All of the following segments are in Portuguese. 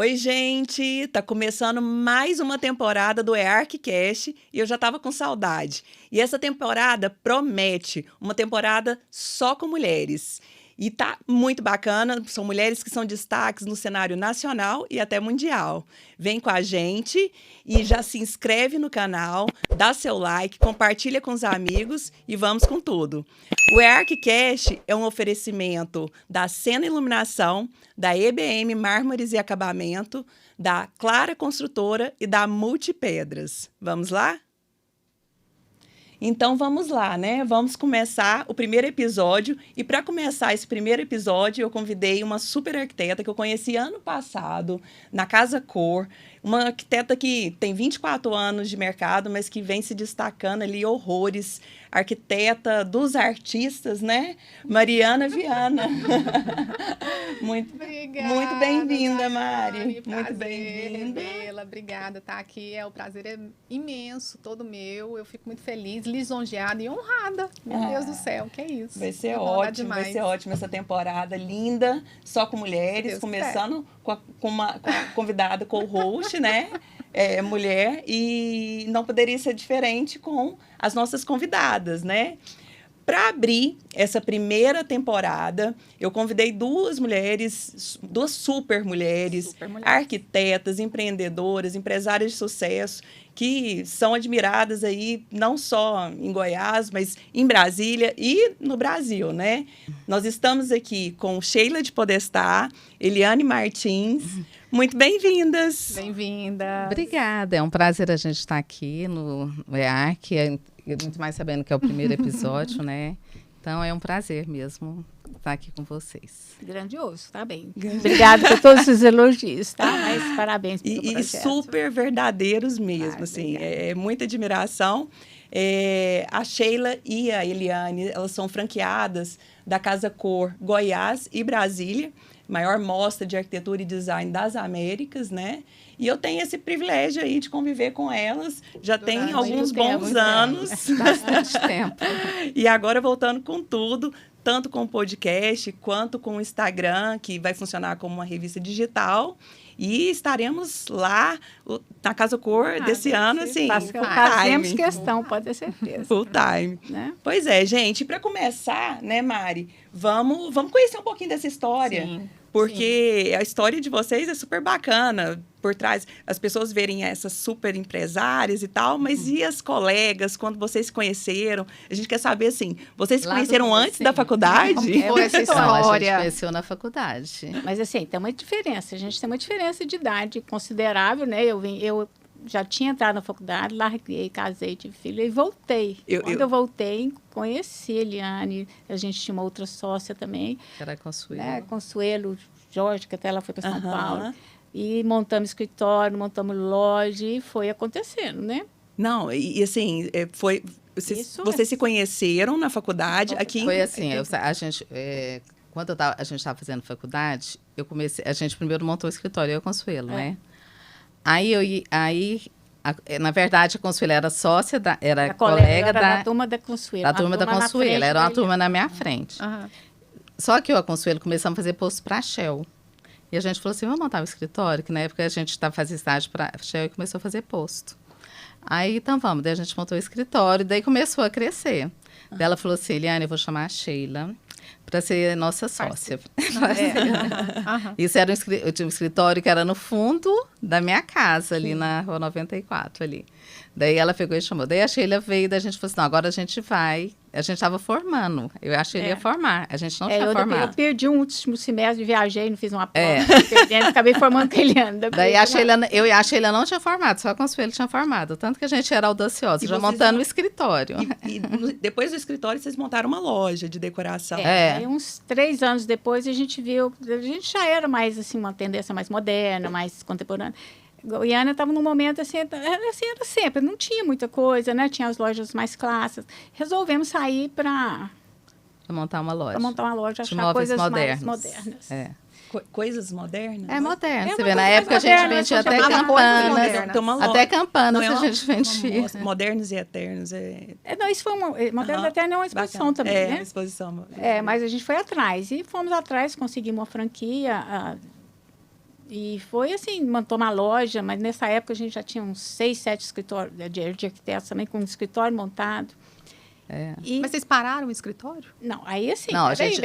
Oi, gente! Tá começando mais uma temporada do EARCcast e eu já tava com saudade. E essa temporada promete uma temporada só com mulheres. E tá muito bacana, são mulheres que são destaques no cenário nacional e até mundial. Vem com a gente e já se inscreve no canal, dá seu like, compartilha com os amigos e vamos com tudo. O EARCcast é um oferecimento da Sena Iluminação, da EBM Mármores e Acabamento, da Clara Construtora e da Multipedras. Vamos lá? Então vamos lá, né? Vamos começar o primeiro episódio. E para começar esse primeiro episódio, eu convidei uma super arquiteta que eu conheci ano passado na Casa Cor. Uma arquiteta que tem 24 anos de mercado, mas que vem se destacando ali horrores. Arquiteta dos artistas, né? Mariana Viana. Obrigada, muito bem-vinda, Mari. Prazer, muito bem-vinda. Bela, obrigada. Estar aqui o prazer é imenso, todo meu. Eu fico muito feliz, lisonjeada e honrada. Meu Deus do céu, que é isso? Vai ser ótimo essa temporada linda, só com mulheres, começando com uma convidada co-host, né? Mulher, e não poderia ser diferente com as nossas convidadas, né? Para abrir essa primeira temporada, eu convidei duas super mulheres, arquitetas, empreendedoras, empresárias de sucesso, que são admiradas aí não só em Goiás, mas em Brasília e no Brasil, né? Nós estamos aqui com Sheila de Podestá, Eliane Martins. Muito bem-vindas. Bem-vinda. Obrigada, é um prazer a gente estar aqui no EARC, muito mais sabendo que é o primeiro episódio, né? Então é um prazer mesmo estar aqui com vocês. Grandioso, tá bem. Obrigada por todos os elogios, tá? Mas parabéns pelo projeto. E super verdadeiros mesmo, assim, é muita admiração. A Sheila e a Eliane, elas são franqueadas da Casa Cor Goiás e Brasília, maior mostra de arquitetura e design das Américas, né? E eu tenho esse privilégio aí de conviver com elas, já tem alguns bons anos. Bastante tempo. E agora voltando com tudo, tanto com o podcast, quanto com o Instagram, que vai funcionar como uma revista digital. E estaremos lá na Casa Cor desse ano, assim, fazemos questão, pode ter certeza. Full time. Né? Pois é, gente. Para começar, né, Mari, vamos conhecer um pouquinho dessa história. Sim. Porque a história de vocês é super bacana, por trás, as pessoas verem essas super empresárias e tal, mas e as colegas, quando vocês se conheceram? A gente quer saber, assim, vocês se conheceram antes da faculdade? Foi essa história. A gente conheceu na faculdade. Mas, assim, tem uma diferença. A gente tem uma diferença de idade considerável, né? Eu já tinha entrado na faculdade, larguei, casei, tive filho e voltei. Quando eu voltei, conheci a Eliane, a gente tinha uma outra sócia também. Que era Consuelo. Consuelo Jorge, que até ela foi para São Paulo. E montamos escritório, montamos loja e foi acontecendo, né? Não, e assim, vocês se conheceram na faculdade? Aqui foi assim, a gente... quando a gente estava fazendo faculdade, a gente primeiro montou o escritório, eu e a Consuelo, né? Na verdade, a Consuelo era sócia, era colega da turma da Consuelo. Da turma da Consuelo, era uma turma na minha frente. Só que eu e a Consuelo começamos a fazer posto para a Shell. E a gente falou assim, vamos montar um escritório, que na época a gente fazia estágio para a Shell e começou a fazer posto. Aí, então vamos, daí a gente montou o escritório, daí começou a crescer. Daí ela falou assim, Eliane, eu vou chamar a Sheila para ser nossa sócia. Isso era eu tinha um escritório que era no fundo da minha casa, ali na Rua 94, ali. Daí ela pegou e chamou. Daí a Sheila veio, daí a gente falou assim, não, agora a gente vai. A gente estava formando. Eu achei que ia formar. A gente não tinha formado. Eu perdi um último semestre, viajei, não fiz uma prova. Acabei formando com a Eliane. Daí eu e a Sheila não tinha formado, só a Consuelo tinha formado. Tanto que a gente era audaciosa, já montando o escritório. E depois do escritório, vocês montaram uma loja de decoração. Aí, uns 3 anos depois, a gente já era mais, assim, uma tendência mais moderna, mais contemporânea. Goiânia estava num momento assim, era sempre, não tinha muita coisa, né? Tinha as lojas mais clássicas. Resolvemos sair para montar uma loja. Para montar uma loja, de achar coisas modernos. mais modernas. Coisas modernas? É moderno. Você vê, na época a gente vendia até campanas. Até campanas a gente vendia. Modernos e eternos. Não, isso foi Modernos e Eternos é uma exposição também, né? Uma exposição. Mas a gente foi atrás. E fomos atrás, conseguimos uma franquia E foi assim, montou uma loja, mas nessa época a gente já tinha uns 6, 7 escritórios de arquitetos também, com um escritório montado. Mas vocês pararam o escritório? Não, aí assim... Não, a gente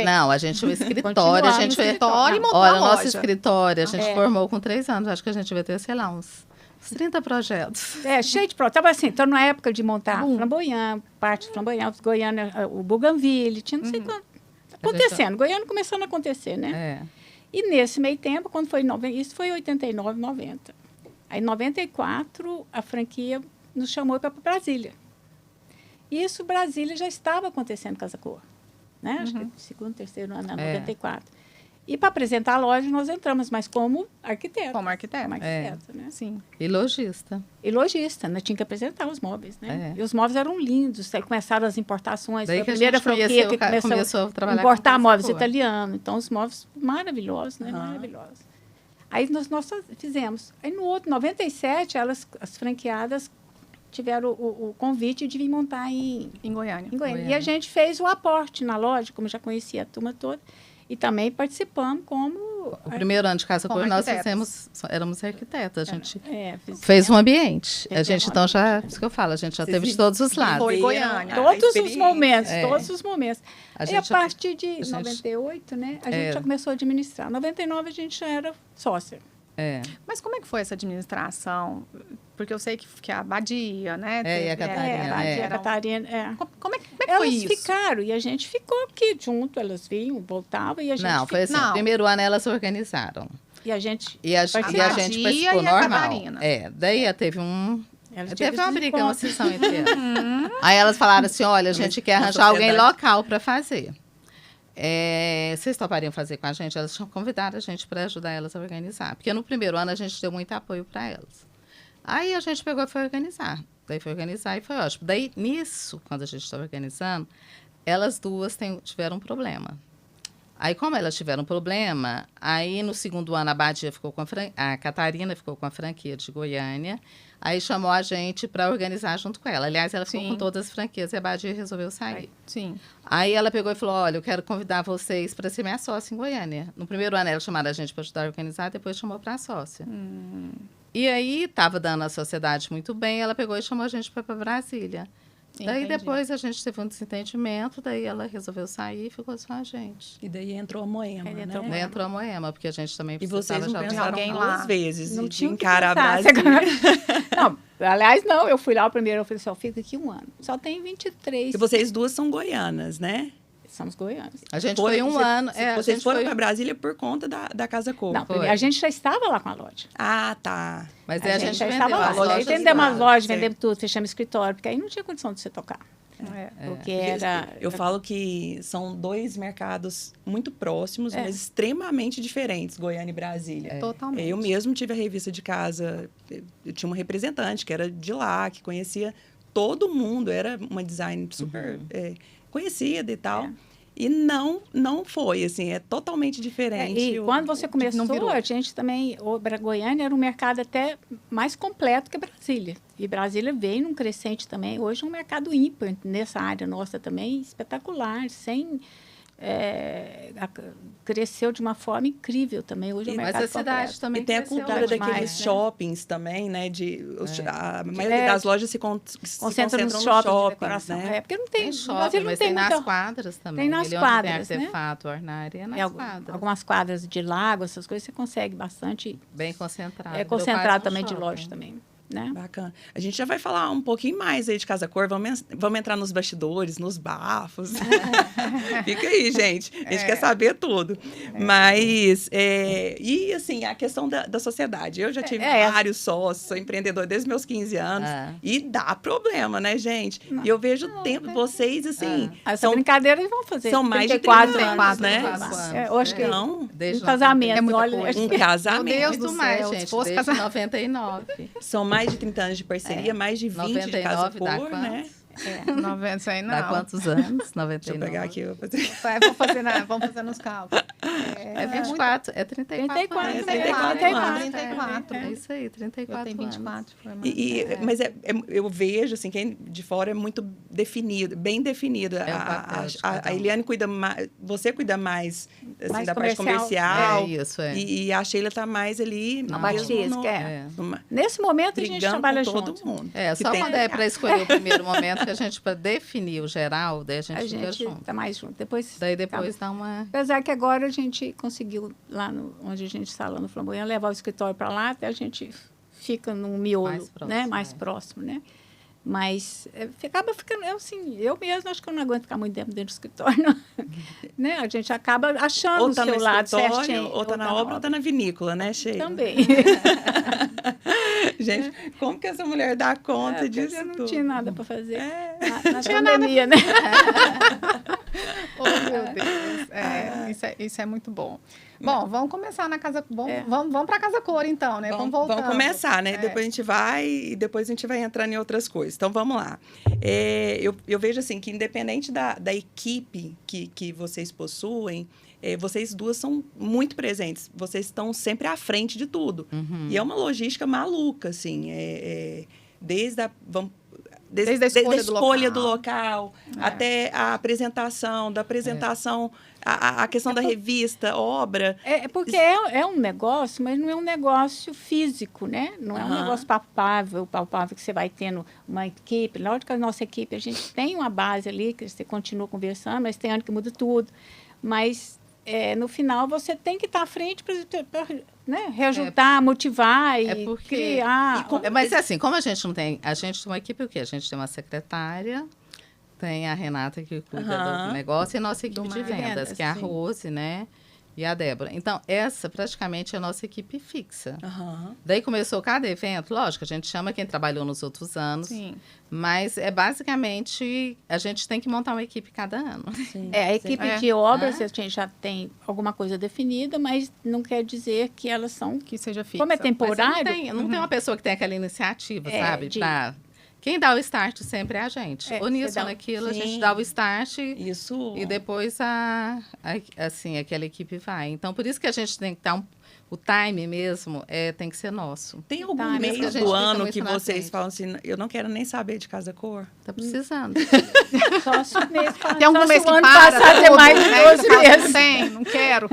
tinha um escritório. A gente escritório e montou olha, a o nosso loja. escritório, a gente formou com 3 anos. Acho que a gente devia ter, sei lá, uns 30 projetos. Cheio de projetos. Tava assim, então na época de montar Flamboyant, parte de Flamboyant, Goiânia, o Bougainville, tinha não sei quanto. Acontecendo, Goiânia começando a acontecer, né? E nesse meio tempo, quando foi isso foi em 89, 90. Aí em 94, a franquia nos chamou para Brasília. Isso, Brasília já estava acontecendo Casa Cor, né? Acho que segundo, terceiro ano, 94. E para apresentar a loja, nós entramos, mas como arquiteto. Como arquiteto. Né? Sim. E lojista. E lojista, né? Tinha que apresentar os móveis, né? E os móveis eram lindos. Aí começaram as importações. Daí foi a primeira franquia que começou a trabalhar importar móveis italianos. Então, os móveis maravilhosos, né? Maravilhosos. Aí nós fizemos. Aí no outro, 97, as franqueadas tiveram o convite de vir montar em Goiânia. E a gente fez o aporte na loja, como já conhecia a turma toda. E também participamos como... O primeiro ano de Casa Cor, nós éramos arquitetas. A gente fez um ambiente. A gente, então, isso que eu falo, a gente já teve de todos os lados. Foi Goiânia. Todos os momentos. E a partir de 98, né, a gente já começou a administrar. Em 99, a gente já era sócia. Mas como é que foi essa administração? Porque eu sei que a Badia, né? E a Catarina. A Catarina, Como é que foi elas isso? ficaram e a gente ficou aqui junto. Elas vinham, voltavam e a gente... Não, foi assim, no primeiro ano elas se organizaram. E a gente participou normal. Daí teve uma briga, uma sessão entre elas. Aí elas falaram assim, olha, a gente quer arranjar alguém local para fazer. Vocês topariam fazer com a gente? Elas tinham convidado a gente para ajudar elas a organizar. Porque no primeiro ano a gente deu muito apoio para elas. Aí a gente pegou e foi organizar. Daí foi organizar e foi ótimo. Daí, nisso, quando a gente estava organizando, elas duas tiveram um problema. Aí, como elas tiveram um problema, aí no segundo ano a Badia ficou com a Catarina ficou com a franquia de Goiânia. Aí chamou a gente para organizar junto com ela. Aliás, ela ficou com todas as franquias e a Badia resolveu sair. Aí ela pegou e falou, olha, eu quero convidar vocês para ser minha sócia em Goiânia. No primeiro ano, ela chamaram a gente para ajudar a organizar, depois chamou para sócia. E aí, estava dando a sociedade muito bem, ela pegou e chamou a gente para Brasília. Daí, depois, a gente teve um desentendimento, daí ela resolveu sair e ficou só a gente. E daí entrou a Moema, né? Daí entrou a Moema, porque a gente também precisava já de alguém lá. Duas vezes não de encarar a Brasília. Não, aliás, não, eu fui lá o primeiro, eu falei assim, fica aqui um ano. Só tem 23. E vocês duas são goianas, né? Somos goianos. A gente foi um ano... Vocês foram para Brasília por conta da Casa Cor. Não, a gente já estava lá com a loja. Ah, tá. Mas a gente já estava lá. Aí vendemos as lojas, vendemos tudo, fechamos escritório, porque aí não tinha condição de você tocar. Porque eu falo que são dois mercados muito próximos, mas extremamente diferentes, Goiânia e Brasília. Totalmente. Eu mesmo tive a revista de casa, eu tinha uma representante que era de lá, que conhecia todo mundo, era uma design super conhecida e tal. E não foi, assim, é totalmente diferente. E quando você começou, a gente também, Goiânia era um mercado até mais completo que Brasília. E Brasília veio num crescente também. Hoje é um mercado ímpar nessa área nossa também, espetacular, cresceu de uma forma incrível também. Hoje é um mercado mas a cidade também e tem a cultura daqueles shoppings também, né? A maioria das lojas se concentra nos shoppings, né? Porque não tem shopping, mas tem nas quadras também. Tem nas quadras, tem artefato, ornária, nas quadras. Algumas quadras de lago, essas coisas, você consegue bastante. Bem concentrado. É concentrado também de loja também. Né? Bacana. A gente já vai falar um pouquinho mais aí de Casa Cor. Vamos entrar nos bastidores, nos bafos. Fica aí, gente. A gente quer saber tudo. Mas, e assim, a questão da sociedade. Eu já tive vários sócios, sou empreendedor desde meus 15 anos. E dá problema, né, gente? E eu vejo o tempo, vocês, assim... Essa brincadeira eles vão fazer. São mais de 30 anos, né? Eu acho que não. Um casamento. Um casamento. Meu Deus do céu. Mais, gente, desde 99. São mais de 30 anos de parceria, mais de 20 de Casa Cor, né? 90, isso aí não. Dá quantos anos? 99. Deixa eu pegar aqui. Vamos fazer nos cálculos. É 24, é 34 anos. 34. É isso aí, 34 Eu tenho 24. Mas eu vejo, assim, quem de fora é muito definido, bem definido. A Eliane cuida mais, você cuida mais, assim, Mais da parte comercial. comercial. Isso, é. E a Sheila tá mais ali... Na mesmo batisca, Nesse momento, a gente brigando trabalha com junto. todo mundo. Só quando é para escolher o primeiro momento, que a gente, para definir o geral, daí a gente fica junto. Tá mais junto. Depois dá uma... Apesar que agora a gente conseguiu, lá onde a gente está, lá no Flamboyant, levar o escritório para lá, até a gente fica num miolo, Mais próximo, né? Mais próximo, né? Mas acaba ficando, assim, eu mesma acho que eu não aguento ficar muito tempo dentro do escritório, não. Né? A gente acaba achando o seu lado certinho. Ou tá na obra ou tá na vinícola, né, Sheila? Também. Gente, como que essa mulher dá conta disso Eu não tudo? tinha nada para fazer na pandemia, né? Oh, meu Deus. Isso é muito bom. Bom, vamos começar na casa... Vamos para a Casa Cor, então, né? Vamos voltar. Vamos começar, né? Depois a gente vai e depois a gente vai entrando em outras coisas. Então, vamos lá. Eu vejo, assim, que independente da equipe que vocês possuem, vocês duas são muito presentes. Vocês estão sempre à frente de tudo. Uhum. E é uma logística maluca, assim. Desde a escolha do local até a apresentação, da apresentação, a questão da revista, obra. Porque é um negócio, mas não é um negócio físico, né? Não é um negócio palpável que você vai tendo uma equipe. Lógico que a nossa equipe, a gente tem uma base ali, que você continua conversando, mas tem ano que muda tudo. Mas, no final, você tem que estar à frente para né, reajudar, motivar e criar. Mas assim, como a gente não tem... A gente tem uma equipe o quê? A gente tem uma secretária, tem a Renata que cuida do negócio e a nossa equipe de vendas, que é a Rose, né? E a Débora. Então, essa praticamente é a nossa equipe fixa. Daí começou cada evento, lógico, a gente chama quem trabalhou nos outros anos, mas basicamente a gente tem que montar uma equipe cada ano. A equipe de obras, a gente já tem alguma coisa definida, mas não quer dizer que elas são... Que seja fixa. Como é temporário... Não tem uma pessoa que tem aquela iniciativa, sabe? Quem dá o start sempre é a gente. Ou nisso ou naquilo, a gente dá o start. Isso. E depois assim, aquela equipe vai. Então, por isso que a gente tem que dar o time mesmo tem que ser nosso. Tem algum mês do ano que vocês falam assim, eu não quero nem saber de Casa Cor? Tá precisando. Só se o mês tem algum mês que ano para, passado é mais de 12 meses. Tem, não quero.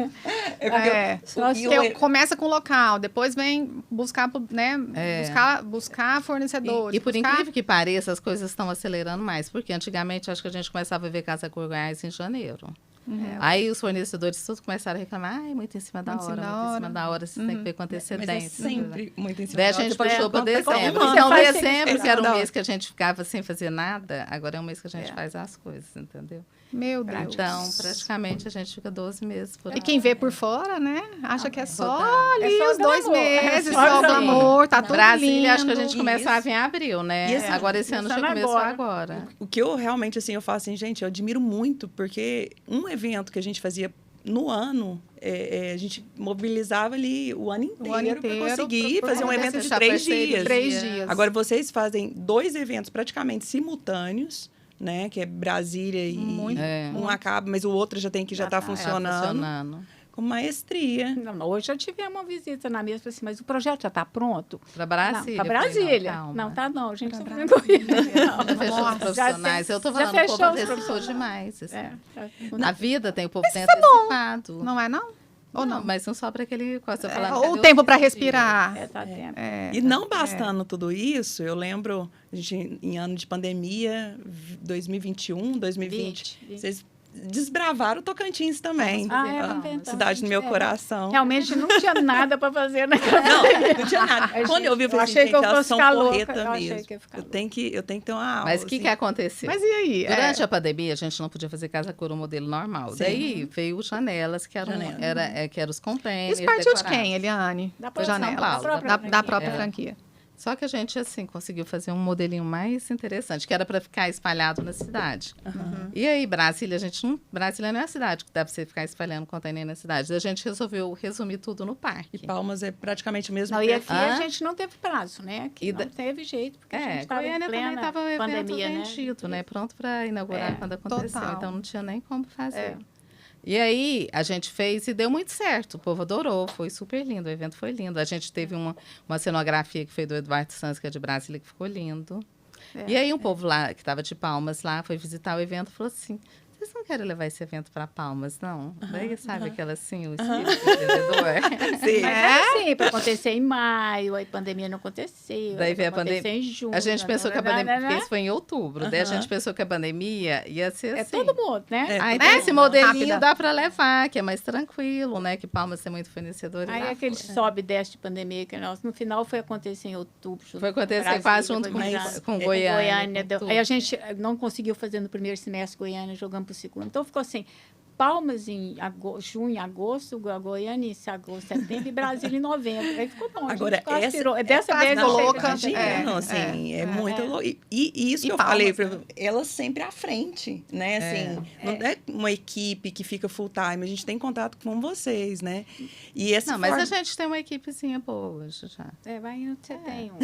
Começa com o local, depois vem buscar, né, buscar fornecedores. E por incrível que pareça, as coisas estão acelerando mais, porque antigamente acho que a gente começava a ver Casa Cor Goiás em janeiro. Aí os fornecedores todos começaram a reclamar, muito em cima da hora, vocês têm que ver com antecedência. Mas sempre muito em cima da hora. Daí a gente puxou para dezembro. Então, dezembro, que era um mês que a gente ficava sem fazer nada, agora é um mês que a gente faz as coisas, entendeu? Meu Deus. Então, praticamente, a gente fica 12 meses por aí. E quem vê por fora, né? Acha que é só ali os 2 meses, só o glamour, tá tudo Brasília, lindo. acho que a gente começava em abril, né? Assim, agora esse ano já começou agora. O que eu realmente, assim, eu falo assim, gente, eu admiro muito, porque um evento que a gente fazia no ano, a gente mobilizava ali o ano inteiro para conseguir fazer um evento de 3 dias. 3 dias. Agora, vocês fazem 2 eventos praticamente simultâneos, né? Que é Brasília e um acaba, mas o outro já está funcionando. Com maestria. Hoje eu tive uma visita na mesa, falei assim, mas o projeto já está pronto? Para Brasília. Para Brasília. Não, tá não, gente. Já fechou os profissionais. Eu estou falando, o povo antecipou demais. A vida tem o povo tem antecipado. Não é, não? Ou não? Mas não só para aquele... o tempo para respirar. E não bastando tudo isso, eu lembro, a gente, em ano de pandemia, 2021, 2020, vocês desbravaram o Tocantins também. Cidade do meu coração. Realmente não tinha nada para fazer naquela Não tinha nada. Quando eu vi, eu falei assim, gente, elas são porreta mesmo. Eu tenho que ter uma aula. Mas o que aconteceu? Mas e aí? Durante a pandemia, a gente não podia fazer Casa Cor um modelo normal. Daí veio janelas, que eram os containers. Isso partiu de quem, Eliane? Da Janelas. Da própria franquia. Só que a gente, assim, conseguiu fazer um modelinho mais interessante, que era para ficar espalhado na cidade. E aí, Brasília, Brasília não é a cidade que dá para você ficar espalhando container na cidade. A gente resolveu resumir tudo no parque. E Palmas é praticamente o mesmo. Não, e aqui a gente não teve prazo, né? Aqui E não teve jeito, porque a gente estava em Goiânia também plena estava o evento pandemia, vendido, né? Pronto para inaugurar quando aconteceu. Total. Então, não tinha nem como fazer. E aí, a gente fez e deu muito certo. O povo adorou, foi super lindo. O evento foi lindo. A gente teve uma cenografia que foi do Eduardo Santos, que é de Brasília, que ficou lindo. E aí, um povo lá, que estava de Palmas lá, foi visitar o evento e falou assim... Vocês não querem levar esse evento para Palmas, não? Daí, sabe, aquela assim, o espírito empreendedor. Sim. Mas era assim, para acontecer em maio, aí a pandemia não aconteceu. Daí veio a pandemia. Em junho. A gente pensou que a pandemia, porque isso foi em outubro, daí a gente pensou que a pandemia ia ser assim. É todo mundo, né? Aí tem esse modelinho dá para levar, que é mais tranquilo, né? Que Palmas é muito fornecedor. Aí aquele sobe e desce de pandemia, que nós, no final foi acontecer em outubro. Foi acontecer quase junto com Goiânia. Aí a gente não conseguiu fazer no primeiro semestre Goiânia, jogamos para o segundo. Então ficou assim, Palmas em junho, agosto, Goiânia em agosto, setembro e Brasília em novembro. Aí ficou bom. Agora, dessa vez eu louca. É muito louco. E isso que eu falei, ela sempre à frente, né? Assim, não é uma equipe que fica full time, a gente tem contato com vocês, né? E essa mas a gente tem uma equipezinha boa hoje já. Vai indo, você tem um.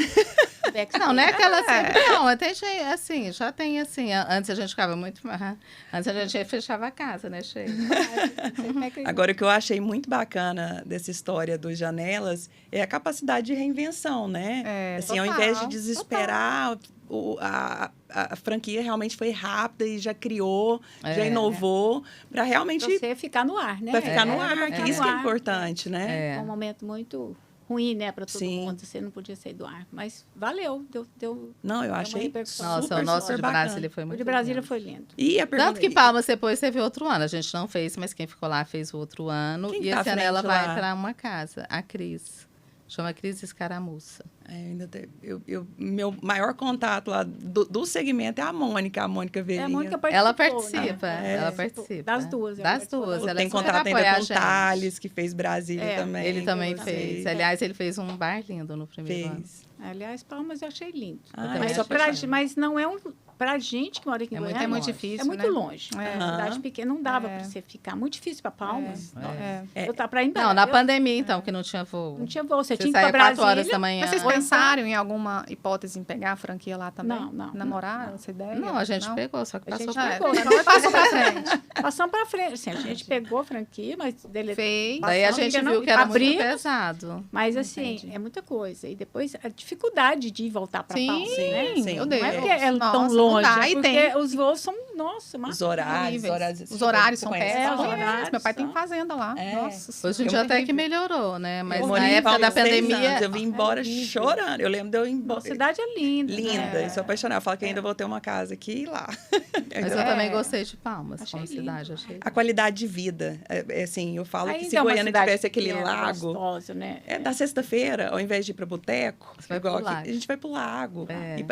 Não, não é aquela não, tem assim, já tem assim, antes a gente ficava muito, antes a gente fechava a casa, né, cheio. Agora, o que eu achei muito bacana dessa história dos Janelas é a capacidade de reinvenção, né? Assim, ao invés de desesperar, a franquia realmente foi rápida e já criou, já inovou, para realmente... Você ficar no ar, né? Para ficar no ar, que isso que é importante, né? É um momento muito ruim, né, para todo mundo. Você não podia sair do ar. Mas valeu, deu Não, eu achei Nossa, o nosso de Brasília foi muito lindo. O de Brasília foi lindo. E a Tanto que Palmas depois teve outro ano. A gente não fez, mas quem ficou lá fez o outro ano. Quem e tá esse ano ela vai lá? para uma casa, a Cris. Chama Cris Escaramuça. Meu maior contato lá do segmento é a Mônica Velhinha. A Mônica participou, ela participa, né? ela participa. Das duas. Ela tem contato ainda com o Thales, que fez Brasília também. Ele também fez. Aliás, ele fez um bar lindo no primeiro ano. Aliás, Palmas eu achei lindo. Mas não é pra gente que mora aqui em Goiânia. É muito difícil, é muito longe. É uma cidade pequena, não dava para você ficar. Muito difícil para Palmas. Eu tava para ir embora. Não, na pandemia, então, que não tinha voo. Não tinha voo. Você tinha que ir saía para Brasília. 4 horas da manhã. Mas vocês pensaram em alguma hipótese em pegar a franquia lá também? Não. Namoraram essa ideia? Não, a gente pegou, só que passou Passou para frente. Passamos para frente. Assim, a gente pegou a franquia, mas fez. Daí a gente viu que era muito pesado. Mas assim, é muita coisa. E depois a dificuldade de voltar para Palmas, né? Sim, meu Deus. Não é porque é tão longe, é porque os voos são, nossa, os horários são péssimos. Meu pai tem fazenda lá. Nossa, hoje em dia até que melhorou, né? Mas na época da pandemia... eu vim embora chorando. Eu lembro de eu ir embora. A cidade é linda. Linda. Eu sou apaixonada. Eu falo que ainda vou ter uma casa aqui e lá. Mas eu também gostei de Palmas como cidade. A qualidade de vida. Assim, eu falo que se Goiânia tivesse aquele lago... Gostoso, né? Da sexta-feira, ao invés de ir para boteco, a gente vai pro lago.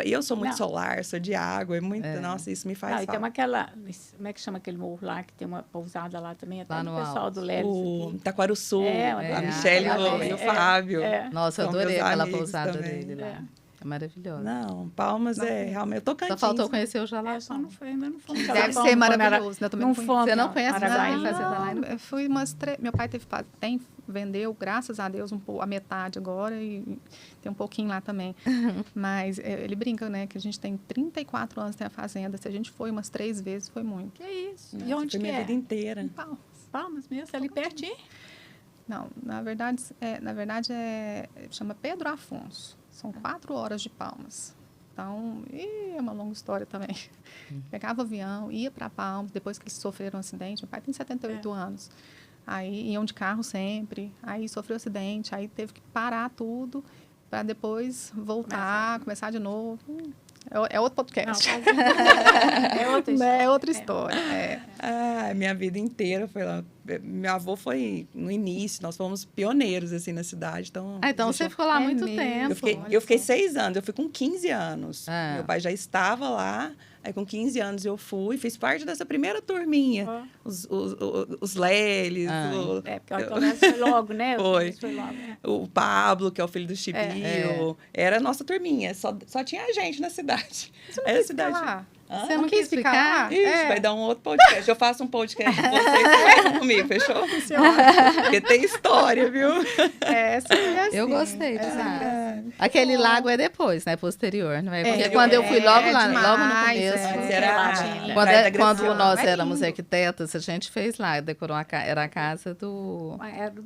E eu sou muito solar, sou de água. É muito... Nossa, isso me faz falta. Tem aquela... Como é que chama aquele morro lá, que tem uma pousada lá também? Até lá no pessoal do Leves. O Taquaruçu. A Michelle e o Fábio. Nossa, eu adorei aquela pousada dele lá. É maravilhosa. Não, Palmas realmente... Eu tô cantinho. Só faltou conhecer o Jalapão. Ainda não fomos. Deve ser maravilhoso. Não fomos. Você não conhece nada? Eu fui meu pai vendeu, graças a Deus, a metade agora e tem um pouquinho lá também. Mas ele brinca, né, que a gente tem 34 anos, tem a fazenda. Se a gente foi umas 3 vezes, foi muito. Que isso? E onde que minha vida inteira. Palmas mesmo, ali pertinho? Não, na verdade chama Pedro Afonso. São 4 horas de Palmas. Então, é uma longa história também. Pegava avião, ia para Palmas, depois que eles sofreram um acidente. Meu pai tem 78 anos. Aí iam de carro sempre, aí sofreu acidente, aí teve que parar tudo para depois voltar, começar de novo. É outro podcast. Não, é outra história. É outra história. Minha vida inteira foi lá. Meu avô foi no início, nós fomos pioneiros, assim, na cidade. Então, então você ficou lá muito mesmo. tempo. Eu fiquei 6 anos, eu fui com 15 anos. Ah. Meu pai já estava lá, aí com 15 anos eu fui, fiz parte dessa primeira turminha. Os Leles. Porque o Tomás foi logo, né? Foi logo. O Pablo, que é o filho do Chibio. Era a nossa turminha, só tinha a gente na cidade. Você não quis ficar lá? Você não quis ficar? Ixi, vai dar um outro podcast. Eu faço um podcast com vocês comigo, fechou? Porque tem história, viu? Assim. Eu gostei de lá. Aquele lago é depois, né? Posterior, não é? Porque quando eu fui logo lá, logo no começo, quando nós éramos arquitetas, a gente fez lá, decorou era a casa do...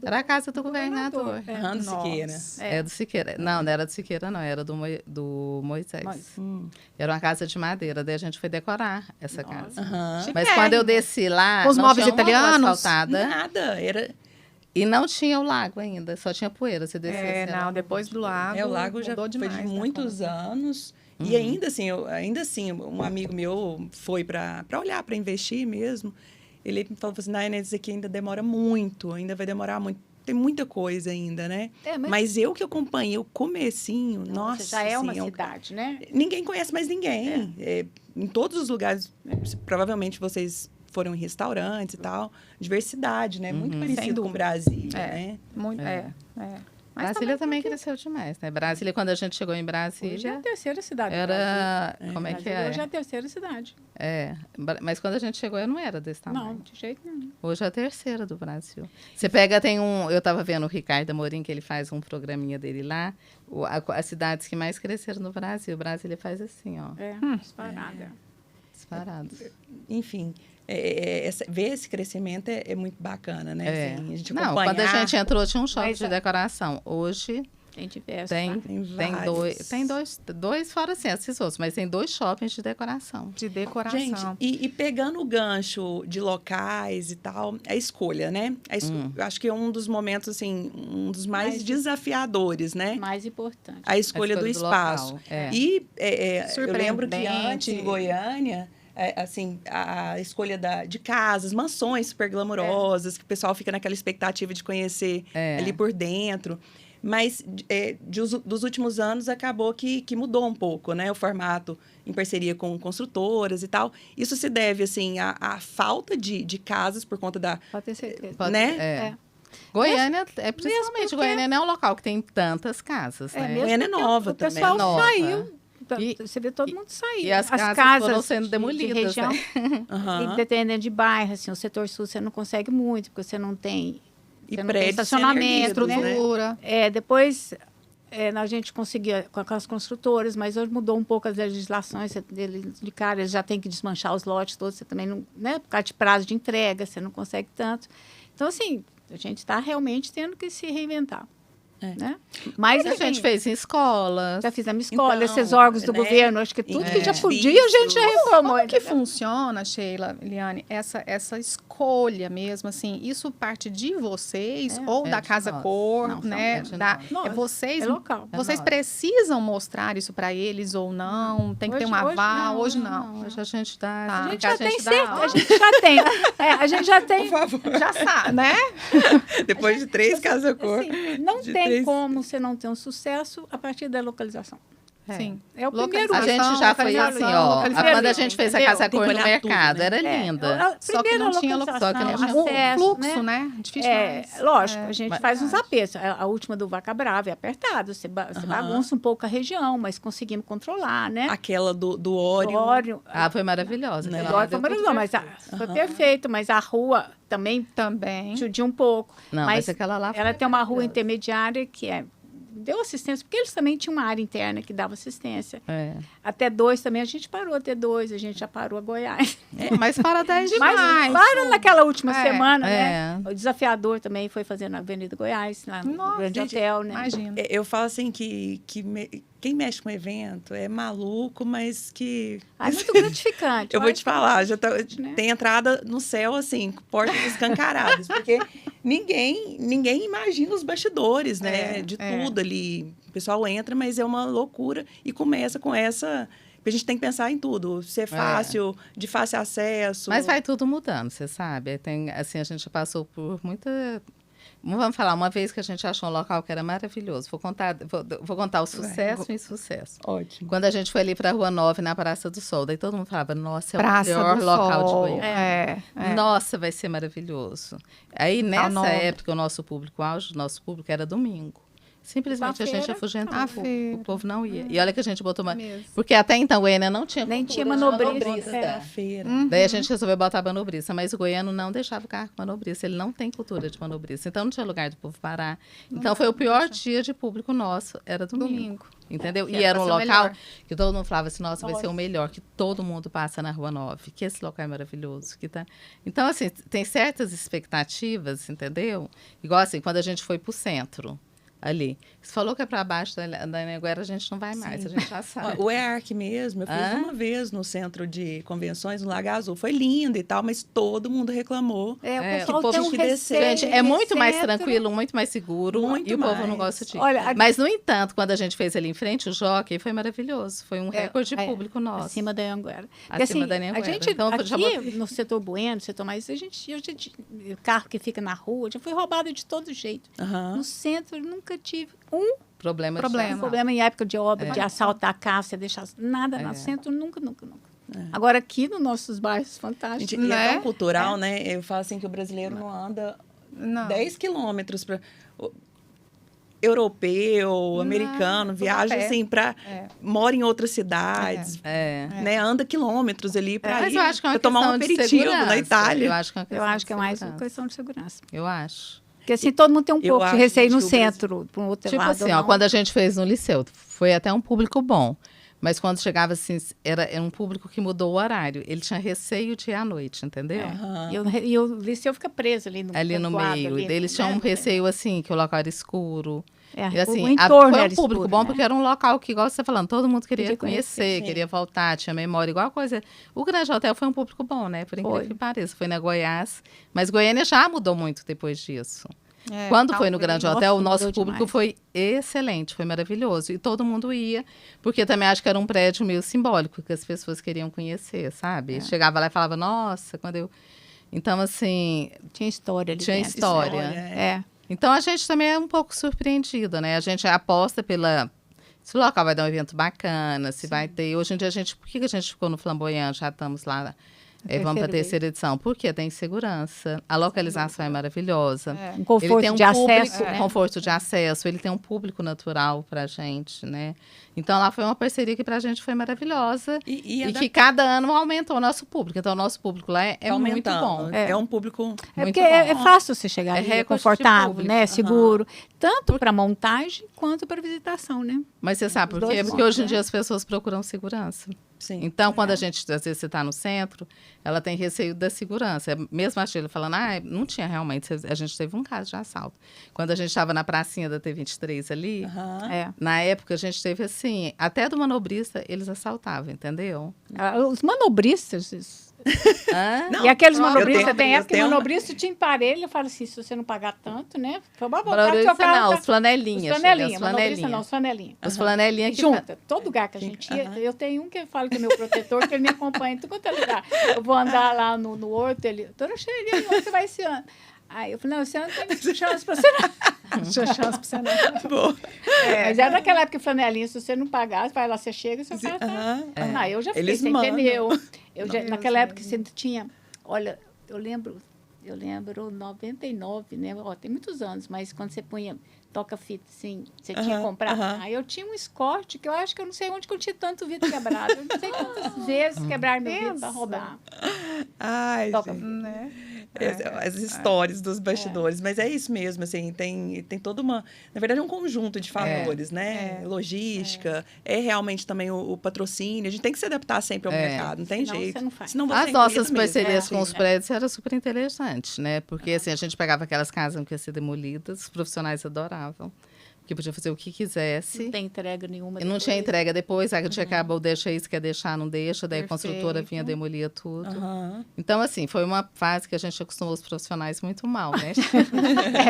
Era a casa do governador. Do Siqueira. É do Siqueira. Não era do Siqueira, não. Era do Moisés. Era uma casa de madeira. Daí a gente foi decorar essa casa. Mas quando eu desci lá, os móveis italianos, asfaltada. Nada. E não tinha o lago ainda, só tinha poeira. Você desceu. Não, depois do lago. O lago já foi de muitos anos. E ainda assim, um amigo meu foi para olhar, para investir mesmo. Ele me falou assim, isso aqui ainda demora muito, ainda vai demorar muito. Tem muita coisa ainda, né? Mas eu que acompanhei o comecinho, nossa... Já é uma cidade, né? Ninguém conhece mais ninguém. Em todos os lugares, provavelmente vocês foram em restaurantes e tal. Diversidade, né? Muito parecido com Brasília, né? Muito, Mas Brasília também cresceu demais, né? Brasília, quando a gente chegou em Brasília... Hoje é a terceira cidade. Como é que é? Hoje é a terceira cidade. Mas quando a gente chegou, eu não era desse tamanho. Não, de jeito nenhum. Hoje é a terceira do Brasil. Você pega, eu estava vendo o Ricardo Amorim, que ele faz um programinha dele lá, as cidades que mais cresceram no Brasil. Brasília faz assim, ó. Disparada. Disparado. Enfim... ver esse crescimento é muito bacana, né? Assim, a gente quando a gente entrou, tinha um shopping de decoração. Hoje tem diversos. Tem dois fora assim, esses outros, mas tem 2 shoppings de decoração. Gente, e pegando o gancho de locais e tal, a escolha, né? Eu acho que é um dos momentos, assim, um dos mais desafiadores, né? Mais importante. A escolha do espaço. E eu lembro que antes, em Goiânia... assim, a escolha de casas, mansões super glamourosas, que o pessoal fica naquela expectativa de conhecer ali por dentro. Mas dos últimos anos acabou que mudou um pouco, né? O formato em parceria com construtoras e tal. Isso se deve, assim, à falta de casas por conta da... Pode ter certeza. Goiânia, principalmente, Goiânia não é um local que tem tantas casas, né? Goiânia é nova também. O pessoal saiu. Você vê todo mundo sair. E as casas foram sendo demolidas. De região, e dependendo de bairro, assim, o setor sul você não consegue muito, porque você não tem, estacionamento, estrutura. Depois a gente conseguia com as construtoras, mas hoje mudou um pouco as legislações. De cara, eles já tem que desmanchar os lotes todos, você também não, né? Por causa de prazo de entrega, você não consegue tanto. Então, assim, a gente está realmente tendo que se reinventar. Né? Mas a gente fez em escola. Já fizemos escola, esses órgãos do governo, acho que tudo que já podia, a gente já reformou. Como que funciona, Sheila, Eliane, essa escolha mesmo, assim, isso parte de vocês ou da Casa Cor, né? Vocês, local. Vocês precisam mostrar isso para eles ou não? Tem que ter um aval? Hoje não. Hoje a gente dá. A gente já tem certo. A gente já tem. A gente já tem. Por favor. Já sabe, né? Depois de 3 Casa Cor. Assim, não tem como você não ter um sucesso a partir da localização. Sim. É o primeiro. A gente já foi assim, ó. Quando a gente fez a Casa Cor no mercado, era linda. Só que não tinha fluxo, né? Difícil mais. Lógico, a gente faz uns apertos. A última do Vaca Brava é apertada. Você bagunça um pouco a região, mas conseguimos controlar, né? Aquela do Ório. Foi maravilhosa. O Ório foi maravilhosa, mas foi perfeito. Mas a rua também judia um pouco. Não, mas aquela lá ela tem uma rua intermediária que deu assistência, porque eles também tinham uma área interna que dava assistência. Até 2 também, a gente parou até 2, a gente já parou a Goiás. Mas para 10 demais. Mas para naquela última semana, né? O desafiador também foi fazer na Avenida Goiás, lá no Grande Hotel, né? Imagina. Eu falo assim que quem mexe com evento é maluco, mas que... É muito gratificante. Eu vou te falar, já tem entrada no céu, assim, com portas escancaradas, porque ninguém imagina os bastidores, né? De tudo ali. O pessoal entra, mas é uma loucura e começa com essa Porque a gente tem que pensar em tudo. Ser fácil, de fácil acesso. Mas vai tudo mudando, você sabe. Assim, a gente passou por muita... Vamos falar, uma vez que a gente achou um local que era maravilhoso. Vou contar o sucesso e insucesso. Ótimo. Quando a gente foi ali para a Rua 9, na Praça do Sol, daí todo mundo falava, nossa, é Praça o melhor do local de Sol. Goiânia. Nossa, vai ser maravilhoso. Aí, nessa época, o nosso público-auge, o nosso público era domingo. Simplesmente a gente afugentava o povo não ia. E olha que a gente botou uma... Porque até então, Goiânia não tinha nem tinha manobrista. Daí a gente resolveu botar manobrista, mas o goiano não deixava o carro com manobrista. Ele não tem cultura de manobrista. Então não tinha lugar do povo parar. Então foi o pior dia de público nosso, era domingo. Entendeu? E era um local que todo mundo falava assim, nossa, vai ser o melhor, que todo mundo passa na Rua 9, que esse local é maravilhoso. Então, assim, tem certas expectativas, entendeu? Igual assim, quando a gente foi pro centro, ali. Você falou que é para baixo da Anhanguera, a gente não vai mais, a gente já sabe. O EARC mesmo, eu fiz uma vez no centro de convenções, no Lago Azul. Foi lindo e tal, mas todo mundo reclamou. O povo tem que descer. Gente, é muito mais tranquilo, muito mais seguro. E o povo não gosta disso. Mas, no entanto, quando a gente fez ali em frente, o Jockey foi maravilhoso. Foi um recorde público nosso. Acima da Anhanguera. Acima da Anhanguera. A gente, então, aqui no setor Bueno, setor mais, o carro que fica na rua, já foi roubado de todo jeito. No centro, nunca tive problema em época de obra, de assaltar a casa, deixar nada no centro, nunca. Agora, aqui nos nossos bairros fantásticos. E é tão cultural, né? Eu falo assim que o brasileiro não anda 10 quilômetros para... Europeu, americano, viaja assim mora em outras cidades, né? Anda quilômetros ali para ir, para tomar um aperitivo na Itália. Eu acho que é mais uma questão de segurança. Eu acho. Porque assim, todo mundo tem um pouco de receio no centro, para um outro lado. Tipo assim, quando a gente fez no Liceu, foi até um público bom. Mas quando chegava assim, era um público que mudou o horário. Ele tinha receio de ir à noite, entendeu? E o Liceu fica preso ali no meio. Eles tinham um receio assim, que o local era escuro. E assim, o entorno foi era um público escuro, bom, porque era um local que, igual você está falando, todo mundo queria conhecer, queria voltar, tinha memória, igual coisa. O Grande Hotel foi um público bom, né? Por incrível que pareça. Foi na Goiás. Mas Goiânia já mudou muito depois disso. Quando foi no Grande Hotel, o nosso público foi excelente, foi maravilhoso. E todo mundo ia, porque também acho que era um prédio meio simbólico, que as pessoas queriam conhecer, sabe? Chegava lá e falava, nossa, quando eu... Então, assim... Tinha história ali. Tinha história. Então, a gente também é um pouco surpreendida, né? A gente aposta se o local vai dar um evento bacana, se vai ter... Hoje em dia, por que a gente ficou no Flamboyant? Já estamos lá... vamos para a terceira edição. Porque tem segurança, a localização é maravilhosa. Um conforto de acesso. Conforto de acesso, ele tem um público natural para a gente, né? Então, lá foi uma parceria que para a gente foi maravilhosa e que cada ano aumentou o nosso público. Então, o nosso público lá é muito bom. É um público porque é fácil você chegar ali, é confortável, né? Seguro. Tanto para montagem quanto para visitação, né? Mas você sabe por quê? Porque hoje em dia as pessoas procuram segurança. Sim. Então, quando a gente, às vezes, você está no centro, ela tem receio da segurança. Mesmo a Sheila falando, não tinha realmente, a gente teve um caso de assalto. Quando a gente estava na pracinha da T23 ali, na época a gente teve assim, até do manobrista eles assaltavam, entendeu? Os manobristas... E aqueles manobristas, tem época que o manobrista te emparelha e fala assim, se você não pagar tanto, né? Os flanelinhas. Os flanelinhas. Os flanelinhas que... Junta, todo lugar que a gente ia. Eu tenho um que fala que é meu protetor, que ele me acompanha em todo lugar. Eu vou andar lá no horto, ele... Dona Sheila, onde você vai esse ano? Aí eu falei, não, esse ano não tem chance pra você não. Não tinha chance pra você não. Mas era naquela época que flanelinha, se você não pagar, vai lá, você chega e você faz. Eu já fiz, você entendeu? Naquela época você tinha... Olha, eu lembro 99, né? Tem muitos anos, mas quando você punha toca-fita, assim, você tinha que comprar. Aí eu tinha um Escort, que eu acho que eu não sei onde que eu tinha tanto vidro quebrado. Eu não sei quantas vezes quebraram meu vidro para roubar. Ai, né? As histórias dos bastidores. Mas é isso mesmo, assim, tem toda uma... Na verdade, é um conjunto de fatores, né? Logística, realmente também o patrocínio. A gente tem que se adaptar sempre ao mercado, não tem jeito. Você não faz. As nossas parcerias com os prédios eram super interessantes, né? Porque, assim, a gente pegava aquelas casas que iam ser demolidas, os profissionais adoravam. que podia fazer o que quisesse. Não tem entrega nenhuma. E não tinha entrega depois, a gente acabou, deixa isso, quer deixar, não deixa, daí a construtora vinha, demolia tudo. Então, assim, foi uma fase que a gente acostumou os profissionais muito mal, né?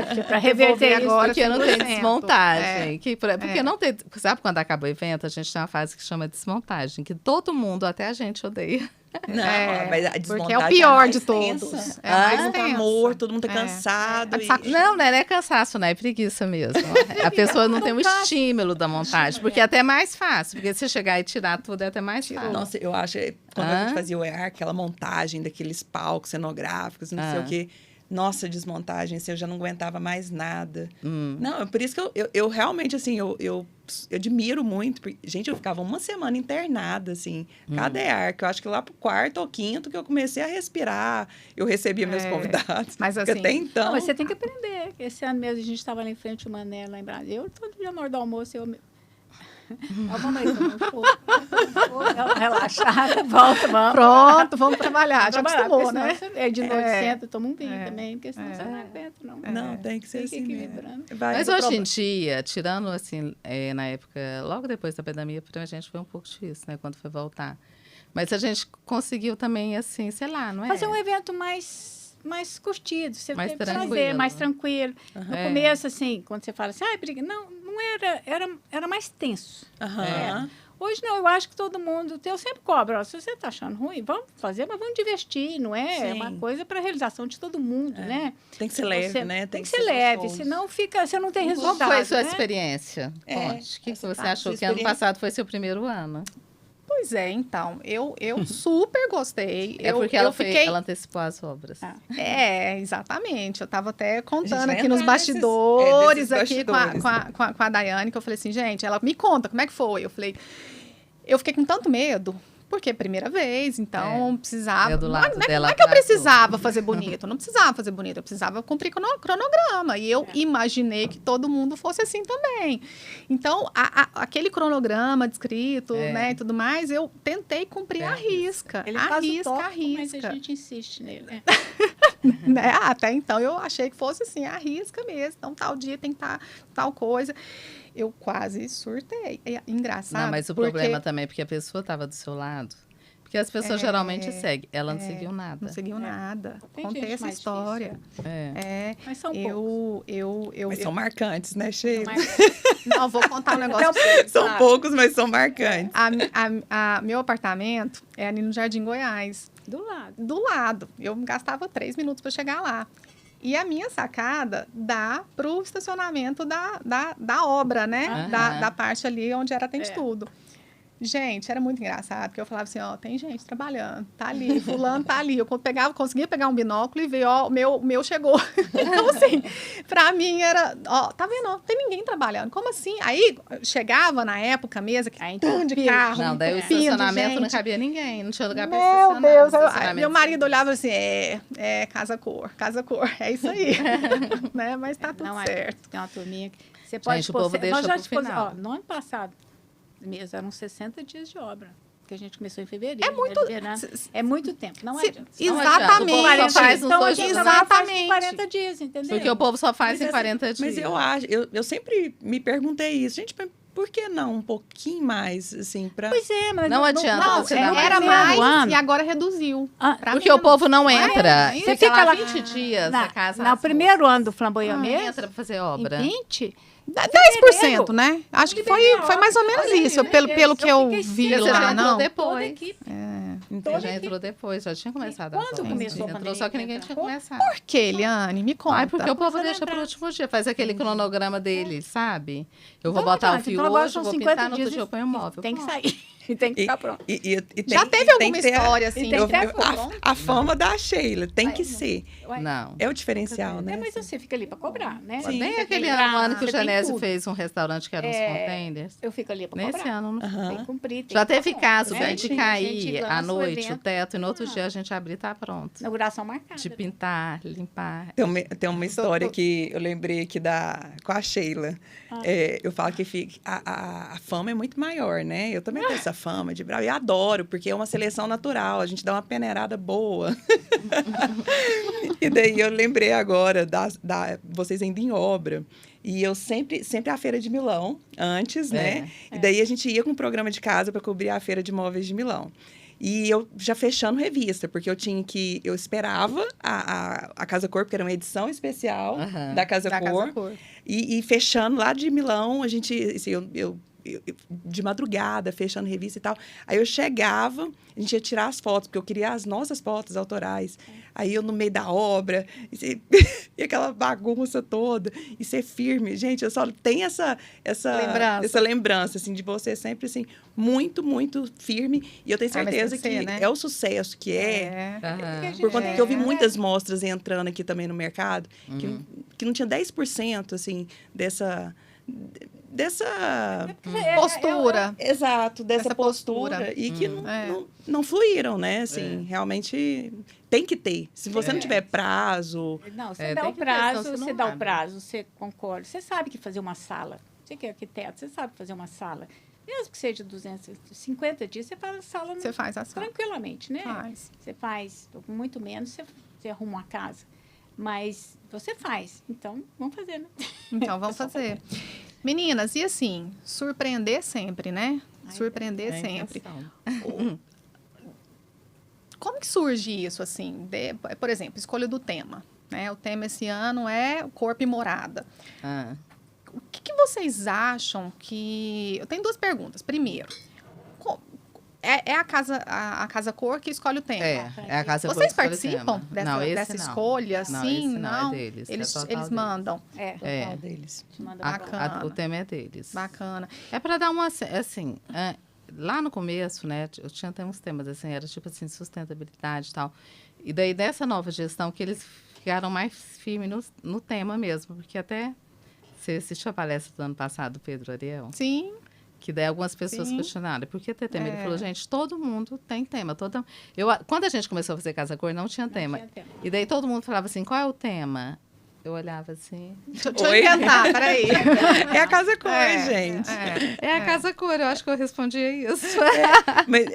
Porque para reverter agora, porque não tem desmontagem. Porque não tem... Sabe quando acaba o evento, a gente tem uma fase que chama desmontagem, que todo mundo, até a gente, odeia. Não, mas a porque é o pior de todos. Mais amor, todo mundo tá cansado. Não é cansaço, não é preguiça mesmo. A pessoa não tem o estímulo da montagem, porque é até mais fácil. Porque se chegar e tirar tudo, é até mais fácil. Nossa, eu acho, quando a gente fazia o EAR, aquela montagem daqueles palcos cenográficos, não sei o quê. Nossa, desmontagem, assim, eu já não aguentava mais nada. Não, por isso que eu realmente, assim, eu admiro muito. Porque, gente, eu ficava uma semana internada, assim, cada EAR, que eu acho que lá pro 4º ou 5º que eu comecei a respirar, eu recebia meus convidados. Mas assim... Até então... Não, mas você tem que aprender. Esse ano mesmo a gente estava lá em frente ao Mané, lá em Brasília. Eu, todo dia na hora do almoço, vamos relaxada, volta, vamos. Pronto, vamos trabalhar. Já acostumou, né? É de noite, senta, toma um vinho também, porque senão você não aguenta, não. Não, tem que ser assim equilibrando. Mas hoje em dia, tirando assim, na época, logo depois da pandemia, pra gente foi um pouco difícil, né? Quando foi voltar. Mas a gente conseguiu também, assim, sei lá, não é? Fazer um evento mais curtido, você mais tem que tranquilo. fazer, mais tranquilo. No começo, assim, quando você fala assim, não era mais tenso. Hoje não, eu acho que todo mundo, eu sempre cobro, se você está achando ruim, vamos fazer, mas vamos divertir, não é? Sim. É uma coisa para a realização de todo mundo, né? Tem que ser leve, né? Tem que ser leve, senão você não tem resultado. Qual foi a sua né? experiência? Conte. O que você achou que ano passado foi seu primeiro ano? Pois é, então, eu super gostei. Porque ela antecipou as obras. Exatamente. Eu estava até contando aqui nos bastidores, aqui com a Daiane, que eu falei assim, gente, ela me conta, como é que foi? Eu fiquei com tanto medo, porque é a primeira vez, então precisava... Não é que eu precisava fazer bonito, não precisava fazer bonito, eu precisava cumprir cronograma. E eu imaginei que todo mundo fosse assim também. Então, aquele cronograma descrito, né, e tudo mais, eu tentei cumprir à risca. Ele faz o tópico, mas a gente insiste nele. Né? Até então, eu achei que fosse assim, à risca mesmo. Então, tal dia tem que estar tal coisa. Eu quase surtei. É engraçado. Não, mas o problema também é porque a pessoa estava do seu lado. Porque as pessoas geralmente seguem. Ela não seguiu nada. Não seguiu nada. Tem Contei essa história. Mas são poucos. Mas são marcantes, né, Sheila? Não, vou contar um negócio. São poucos, mas são marcantes. Meu apartamento é ali no Jardim Goiás. Do lado. Eu gastava 3 minutos para chegar lá. E a minha sacada dá para o estacionamento da obra, né? Da parte ali onde era atende tudo. Gente, era muito engraçado, porque eu falava assim, ó, tem gente trabalhando, tá ali, fulano tá ali. Eu conseguia pegar um binóculo e ver, ó, o meu chegou. Então, assim, pra mim era, ó, tá vendo, ó, tem ninguém trabalhando. Como assim? Aí, chegava na época mesmo, que tanto de carro. Não, daí o estacionamento não cabia ninguém, não tinha lugar pra estacionar. Meu Deus, meu marido olhava assim, casa-cor, é isso aí. Né? Mas tá tudo certo. Tem uma turminha que você pode... Gente, o povo deixa pro final. No ano passado, mesmo, eram 60 dias de obra. Que a gente começou em fevereiro. É muito tempo, não adianta. Exatamente. Então, a gente faz em 40 dias, entendeu? Porque o povo só faz em 40 dias. Mas eu sempre me perguntei isso. Gente, por que não um pouquinho mais, assim, pra... Pois é, mas não adianta. Era mais e agora reduziu. Porque o povo não entra. Você fica lá 20 dias na casa. No primeiro ano do Flamboyant mesmo. Entra pra fazer obra. 20? 10%, né? Acho que foi mais ou menos isso, pelo que eu vi lá, não? Depois. Já entrou depois, já tinha começado. Quando começou a pandemia? Só que ninguém tinha começado. Por que, Eliane? Me conta. Porque o povo deixa pro último dia, faz aquele cronograma dele, sabe? Eu vou botar o fio hoje, vou pintar, no outro dia eu ponho o móvel. Tem que sair. E tem que ficar pronto. Já teve alguma história assim? A fama da Sheila, tem que ser. Não. É o diferencial, né? Mas você fica ali para cobrar, né? Nem aquele ano que o Genésio fez um restaurante que era os containers. Eu fico ali para cobrar. Nesse ano não tem que cumprir. Já teve caso de cair à noite o teto e no outro dia a gente abrir e tá pronto. Inauguração marcada. De pintar, limpar. Tem uma história que eu lembrei aqui com a Sheila. Eu falo que a fama é muito maior, né? Eu também tenho essa fama de brava. E adoro, porque é uma seleção natural. A gente dá uma peneirada boa. E daí eu lembrei agora vocês ainda em obra. E eu sempre a Feira de Milão, antes, né? E daí a gente ia com um programa de casa para cobrir a Feira de Móveis de Milão. E eu já fechando revista, porque eu esperava a Casa Cor, porque era uma edição especial da Casa Cor. E fechando lá de Milão, a gente, assim, eu de madrugada, fechando revista e tal. Aí eu chegava, a gente ia tirar as fotos, porque eu queria as nossas fotos autorais. Aí eu no meio da obra, e aquela bagunça toda, e ser firme. Gente, eu só tenho essa lembrança, assim, de você sempre, assim, muito, muito firme. E eu tenho certeza que né? É o sucesso que por conta que eu vi muitas mostras entrando aqui também no mercado, que não tinha 10%, assim, dessa postura. Exato, dessa postura. E que não fluíram, né? Assim, realmente tem que ter. Se você não tiver prazo... Não, você dá o prazo, você dá o prazo, você concorda. Você sabe que fazer uma sala. Você que é arquiteto, você sabe fazer uma sala. Mesmo que seja 250 dias, você faz a sala... Você faz a sala. Tranquilamente, né? Você faz, muito menos, você arruma uma casa. Mas você faz. Então, vamos fazer, né? Então, vamos fazer. Meninas, e assim, surpreender sempre, né? Surpreender sempre. Como que surge isso, assim? Por exemplo, escolha do tema, né? O tema esse ano é corpo e morada. O que vocês acham que... Eu tenho duas perguntas. Primeiro, é a Casa Cor que escolhe o tema? É a Casa Cor. Vocês participam dessa escolha, assim? Não, é deles. Eles mandam. É deles. Bacana. O tema é deles. Bacana. É para dar uma, assim, lá no começo, né, eu tinha até uns temas, assim, era tipo assim, sustentabilidade e tal. E daí, dessa nova gestão, que eles ficaram mais firmes no tema mesmo, porque até você assistiu a palestra do ano passado, do Pedro Ariel? Sim. Que daí algumas pessoas questionaram. Por que ter tema? Ele falou, gente, todo mundo tem tema. Quando a gente começou a fazer Casa Cor, não tinha tema. E daí todo mundo falava assim, qual é o tema? Eu olhava assim... Deixa eu inventar, peraí. É a Casa Cor, gente. É a Casa Cor, eu acho que eu respondia isso. Mas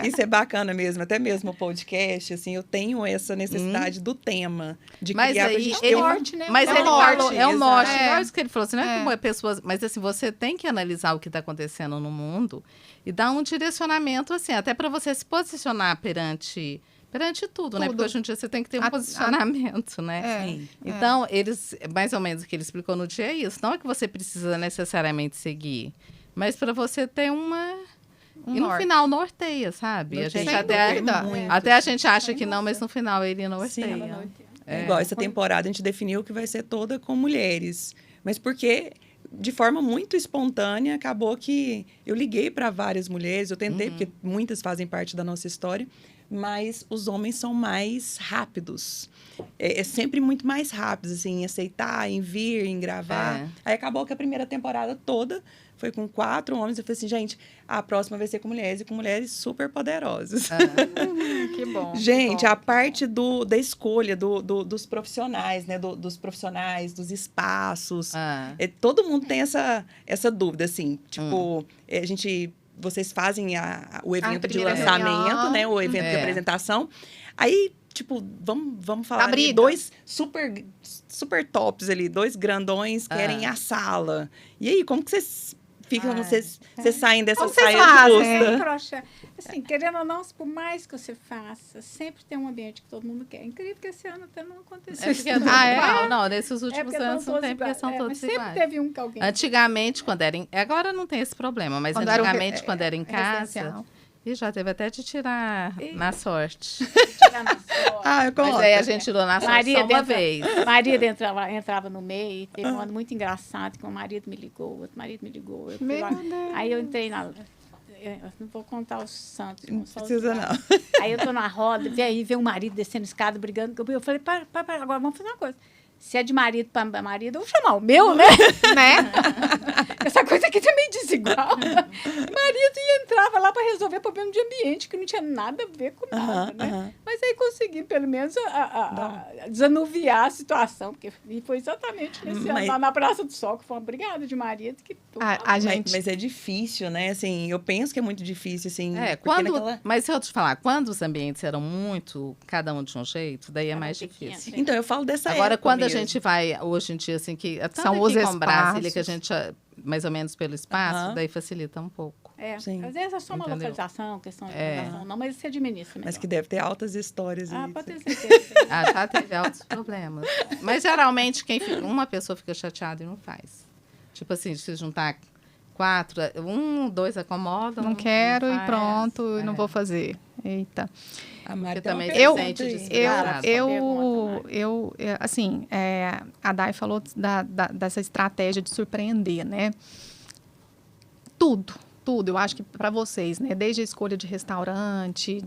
isso é bacana mesmo, até mesmo o podcast, assim, eu tenho essa necessidade do tema, de criar pra gente ter norte, né? Mas ele falou, é um norte. É isso que ele falou, assim, não é como pessoas... Mas, assim, você tem que analisar o que está acontecendo no mundo e dar um direcionamento, assim, até para você se posicionar perante tudo, né? Porque hoje em dia você tem que ter um posicionamento, né? Sim. Então, eles, mais ou menos o que ele explicou no dia é isso. Não é que você precisa necessariamente seguir, mas para você ter uma... E no final norteia, sabe? A gente até a gente acha que não, mas no final ele norteia. Igual essa temporada a gente definiu que vai ser toda com mulheres. Mas porque... de forma muito espontânea, acabou que eu liguei para várias mulheres, eu tentei, porque muitas fazem parte da nossa história, mas os homens são mais rápidos. É sempre muito mais rápidos, assim, em aceitar, em vir, em gravar. Aí acabou que a primeira temporada toda foi com 4 homens. Eu falei assim, gente, a próxima vai ser com mulheres, e com mulheres super poderosas. Que bom. Gente, que bom. a parte da escolha dos profissionais, né? Dos profissionais, dos espaços. Todo mundo tem essa dúvida, assim. Tipo, vocês fazem o evento de lançamento, né? O evento de apresentação. Aí, tipo, vamos falar de 2 super tops ali, 2 grandões querem a sala. E aí, como que vocês ficam, vocês saem dessa saia justa? Assim, querendo ou não, por mais que você faça, sempre tem um ambiente que todo mundo quer. Incrível que esse ano até não aconteceu isso. Não, nesses últimos anos não tem, porque são todos iguais. Sempre teve um que alguém... Antigamente, quando era agora não tem esse problema, mas antigamente, quando era em casa... E já teve até de tirar na sorte. Tirar na sorte. Mas aí a gente tirou na sorte só uma vez. Marido entrava no meio, teve um ano muito engraçado, que o marido me ligou, outro marido me ligou. Aí eu entrei eu não vou contar os santos. Não precisa, não. Aí eu tô na roda, vê um marido descendo escada, brigando. Eu falei, para, agora vamos fazer uma coisa. Se é de marido para marido, eu vou chamar o meu, né? Essa coisa aqui também desigual. Marido entrava lá para resolver problema de ambiente, que não tinha nada a ver com nada, né? Mas aí consegui, pelo menos, desanuviar a situação, porque foi exatamente nesse ano, lá na Praça do Sol, que foi uma brigada de marido. Mas é difícil, né? Assim, eu penso que é muito difícil, assim. Mas se eu te falar, quando os ambientes eram muito, cada um de um jeito, daí é mais difícil. Então, eu falo dessa Agora, época quando mesmo. gente vai, hoje em dia, assim, que são os espaços. que a gente, mais ou menos pelo espaço, daí facilita um pouco. Sim. Às vezes é só uma localização, questão de localização, não, mas você administra melhor. Mas que deve ter altas histórias. Pode ter certeza. Já teve altos problemas. Mas, geralmente, uma pessoa fica chateada e não faz. Tipo assim, se juntar 4, 2 acomodam. Não quero e pronto, e não vou fazer. Eita. A Mari também assim, a Day falou dessa estratégia de surpreender, né? Tudo, eu acho que para vocês, né? Desde a escolha de restaurante,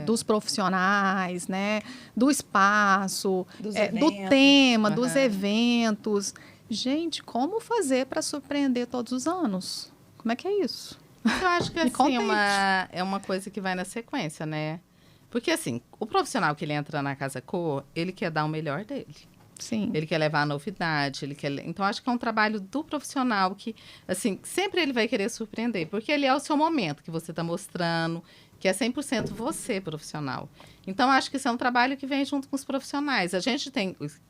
dos profissionais, né? Do espaço, do tema, dos eventos. Gente, como fazer para surpreender todos os anos? Como é que é isso? Eu acho que assim, é uma coisa que vai na sequência, né? Porque assim, o profissional que ele entra na Casa Cor, ele quer dar o melhor dele. Sim. Ele quer levar a novidade, então acho que é um trabalho do profissional que, assim, sempre ele vai querer surpreender, porque ele é o seu momento que você está mostrando, que é 100% você, profissional. Então, acho que isso é um trabalho que vem junto com os profissionais. A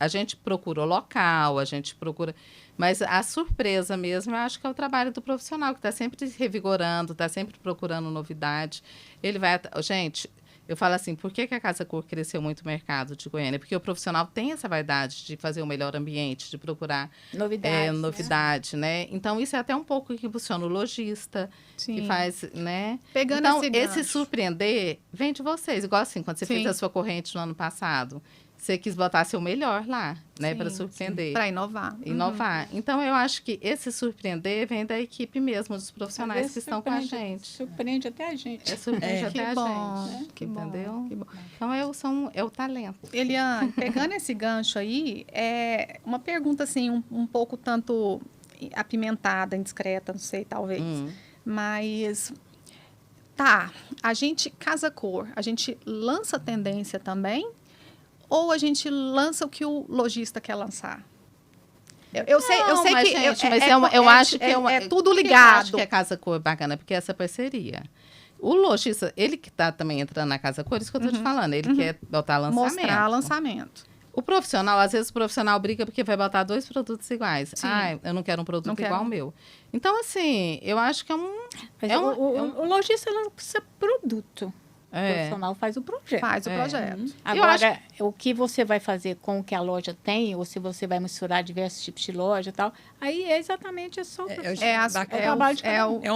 gente procura o local, a gente procura... Mas a surpresa mesmo, eu acho que é o trabalho do profissional, que está sempre revigorando, está sempre procurando novidade. Ele vai... Gente, eu falo assim, por que a Casa Cor cresceu muito o mercado de Goiânia? Porque o profissional tem essa vaidade de fazer o melhor ambiente, de procurar novidade, né? Então, isso é até um pouco que impulsiona o lojista, que faz, né? Pegando então, esse surpreender vem de vocês. Igual assim, quando você fez a sua corrente no ano passado, você quis botar seu melhor lá, né? Para surpreender. Para inovar. Então, eu acho que esse surpreender vem da equipe mesmo, dos profissionais que estão com a gente. Surpreende até a gente. Surpreende até a gente. Né? Que entendeu? Bom, que bom. Então, é o talento. Eliane, pegando esse gancho aí, uma pergunta assim, um pouco tanto apimentada, indiscreta, não sei, talvez. Mas, a gente, Casa Cor, a gente lança tendência também? Ou a gente lança o que o lojista quer lançar? Eu sei mas, que... Gente, eu acho que é tudo ligado. Eu acho que a Casa Cor é bacana, porque é essa parceria. O lojista, ele que está também entrando na Casa Cor, isso que eu estou te falando, ele quer botar lançamento. Mostrar lançamento. O profissional, às vezes o profissional briga porque vai botar 2 produtos iguais. Eu não quero um produto igual ao meu. Então, assim, eu acho que o lojista não precisa produto. O profissional faz o projeto. Faz o projeto. Agora, o que você vai fazer com o que a loja tem, ou se você vai misturar diversos tipos de loja e tal, aí é exatamente só o trabalho de cada um. É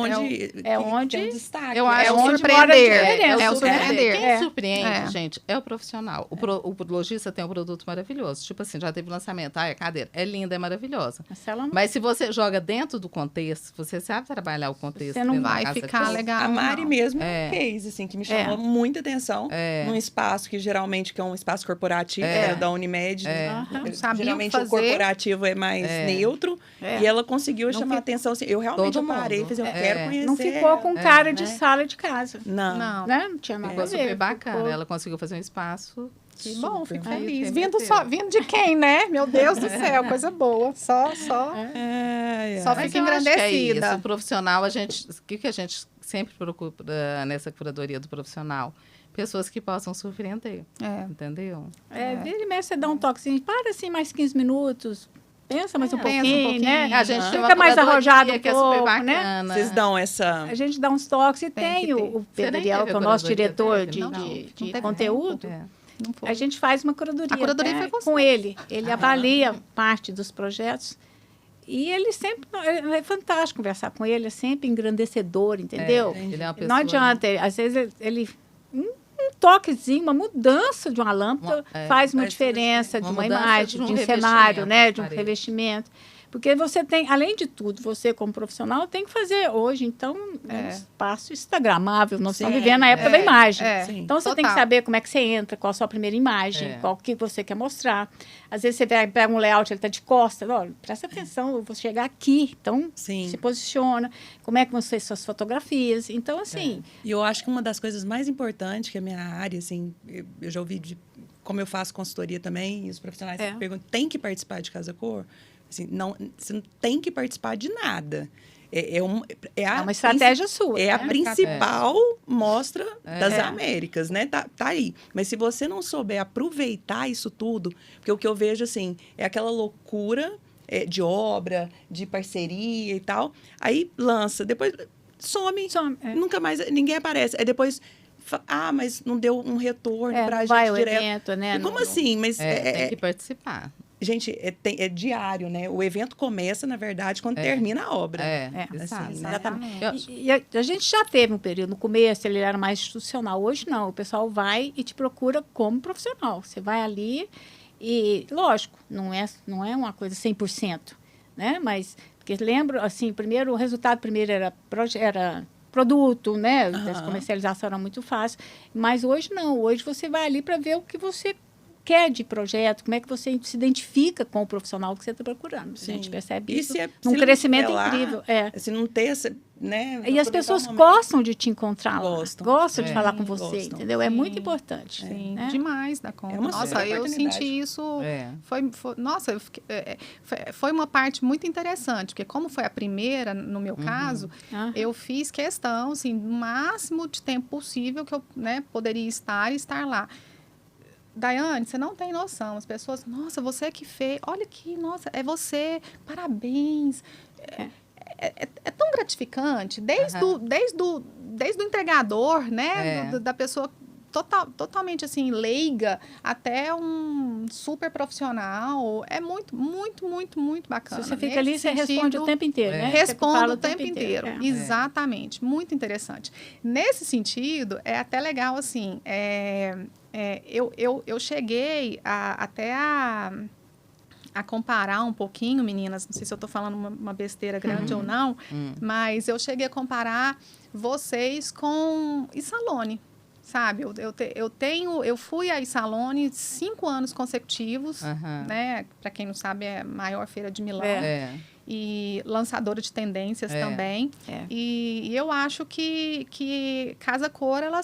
onde tem um destaque. Eu acho onde surpreender. Surpreender. Quem surpreende, gente, é o profissional. O lojista tem um produto maravilhoso. Tipo assim, já teve lançamento. A cadeira é linda, é maravilhosa. Mas se você joga dentro do contexto, você sabe trabalhar o contexto. Você não vai ficar legal. A Mari mesmo fez, assim, que me chamou muita atenção num espaço que geralmente que é um espaço corporativo, da Unimed. Geralmente o corporativo é mais neutro. E ela conseguiu chamar a atenção. Assim, eu realmente parei e falei, eu quero conhecer. Não ficou com cara de sala de casa. Não. Né? Não tinha nada a ver. Ficou super bacana. Ela conseguiu fazer um espaço. Que bom, fico feliz. Vindo de quem, né? Meu Deus do céu, coisa boa. Só fica engrandecida. O profissional, o que a gente sempre procura nessa curadoria do profissional? Pessoas que possam surpreender. Entendeu? Vira e mexe, você dá um toquezinho. Para assim mais 15 minutos. Pensa mais um pouquinho, né? A gente tem fica mais arrojado que é super bacana. Né? Vocês dão essa... A gente dá uns toques e tem o Pedro Ariel, que é o nosso diretor de conteúdo. A gente faz uma curadoria. A curadoria foi com ele. Ele avalia parte dos projetos. E ele sempre... É fantástico conversar com ele. É sempre engrandecedor, entendeu? Ele é uma pessoa... Não adianta. Às vezes ele... Um toquezinho, uma mudança de uma lâmpada faz uma diferença de uma imagem, de um cenário, né? De um revestimento. Porque você tem, além de tudo, você como profissional tem que fazer hoje, então, um espaço instagramável. Nós estamos vivendo a época da imagem. Então, você tem que saber como é que você entra, qual a sua primeira imagem, qual que você quer mostrar. Às vezes, você pega um layout, ele está de costas. Olha, presta atenção, eu vou chegar aqui. Então, se posiciona. Como é que vão ser suas fotografias? Então, assim... E eu acho que uma das coisas mais importantes que a minha área, assim, eu já ouvi como eu faço consultoria também, e os profissionais perguntam, tem que participar de Casa Cor? Assim, você não tem que participar de nada. É uma estratégia sua. É né? a principal mostra das Américas, né? Tá aí. Mas se você não souber aproveitar isso tudo, porque o que eu vejo, assim, é aquela loucura de obra, de parceria e tal, aí lança, depois some. Nunca mais, ninguém aparece. Aí depois... mas não deu um retorno pra gente vai direto. Evento, né? Como assim? Mas tem que participar. Gente, é diário, né? O evento começa, na verdade, quando termina a obra. Exatamente. E a gente já teve um período, no começo ele era mais institucional. Hoje não, o pessoal vai e te procura como profissional. Você vai ali e, lógico, não é uma coisa 100%, né? Mas, porque lembro, assim, o resultado primeiro era produto, né? A comercialização era muito fácil. Mas hoje não. Hoje você vai ali para ver o que você quer de projeto, como é que você se identifica com o profissional que você está procurando. Sim. A gente percebe isso num crescimento incrível. Se não ter essa... Né, e as pessoas gostam de te encontrar lá. Gostam de falar com você, gostam. entendeu? É muito importante. Sim, né? demais da conta. Nossa, eu senti isso... Foi uma parte muito interessante, porque como foi a primeira, no meu caso, eu fiz questão, assim, do máximo de tempo possível que eu poderia estar lá. Daiane, você não tem noção. As pessoas, nossa, você que fez. Olha aqui, nossa, é você. Parabéns. É tão gratificante. Desde o entregador, né? Da pessoa totalmente, assim, leiga, até um super profissional. É muito, muito, muito, muito bacana. Se você fica ali, você responde o tempo inteiro, né? Responde o tempo inteiro. Exatamente. Muito interessante. Nesse sentido, é até legal, assim... eu cheguei até a comparar um pouquinho, meninas, não sei se eu estou falando uma besteira grande ou não, mas eu cheguei a comparar vocês com Isalone, sabe? Eu fui a Isalone 5 anos consecutivos, né? Para quem não sabe, é a maior feira de Milão. E lançadora de tendências também. E eu acho que Casa Cor, a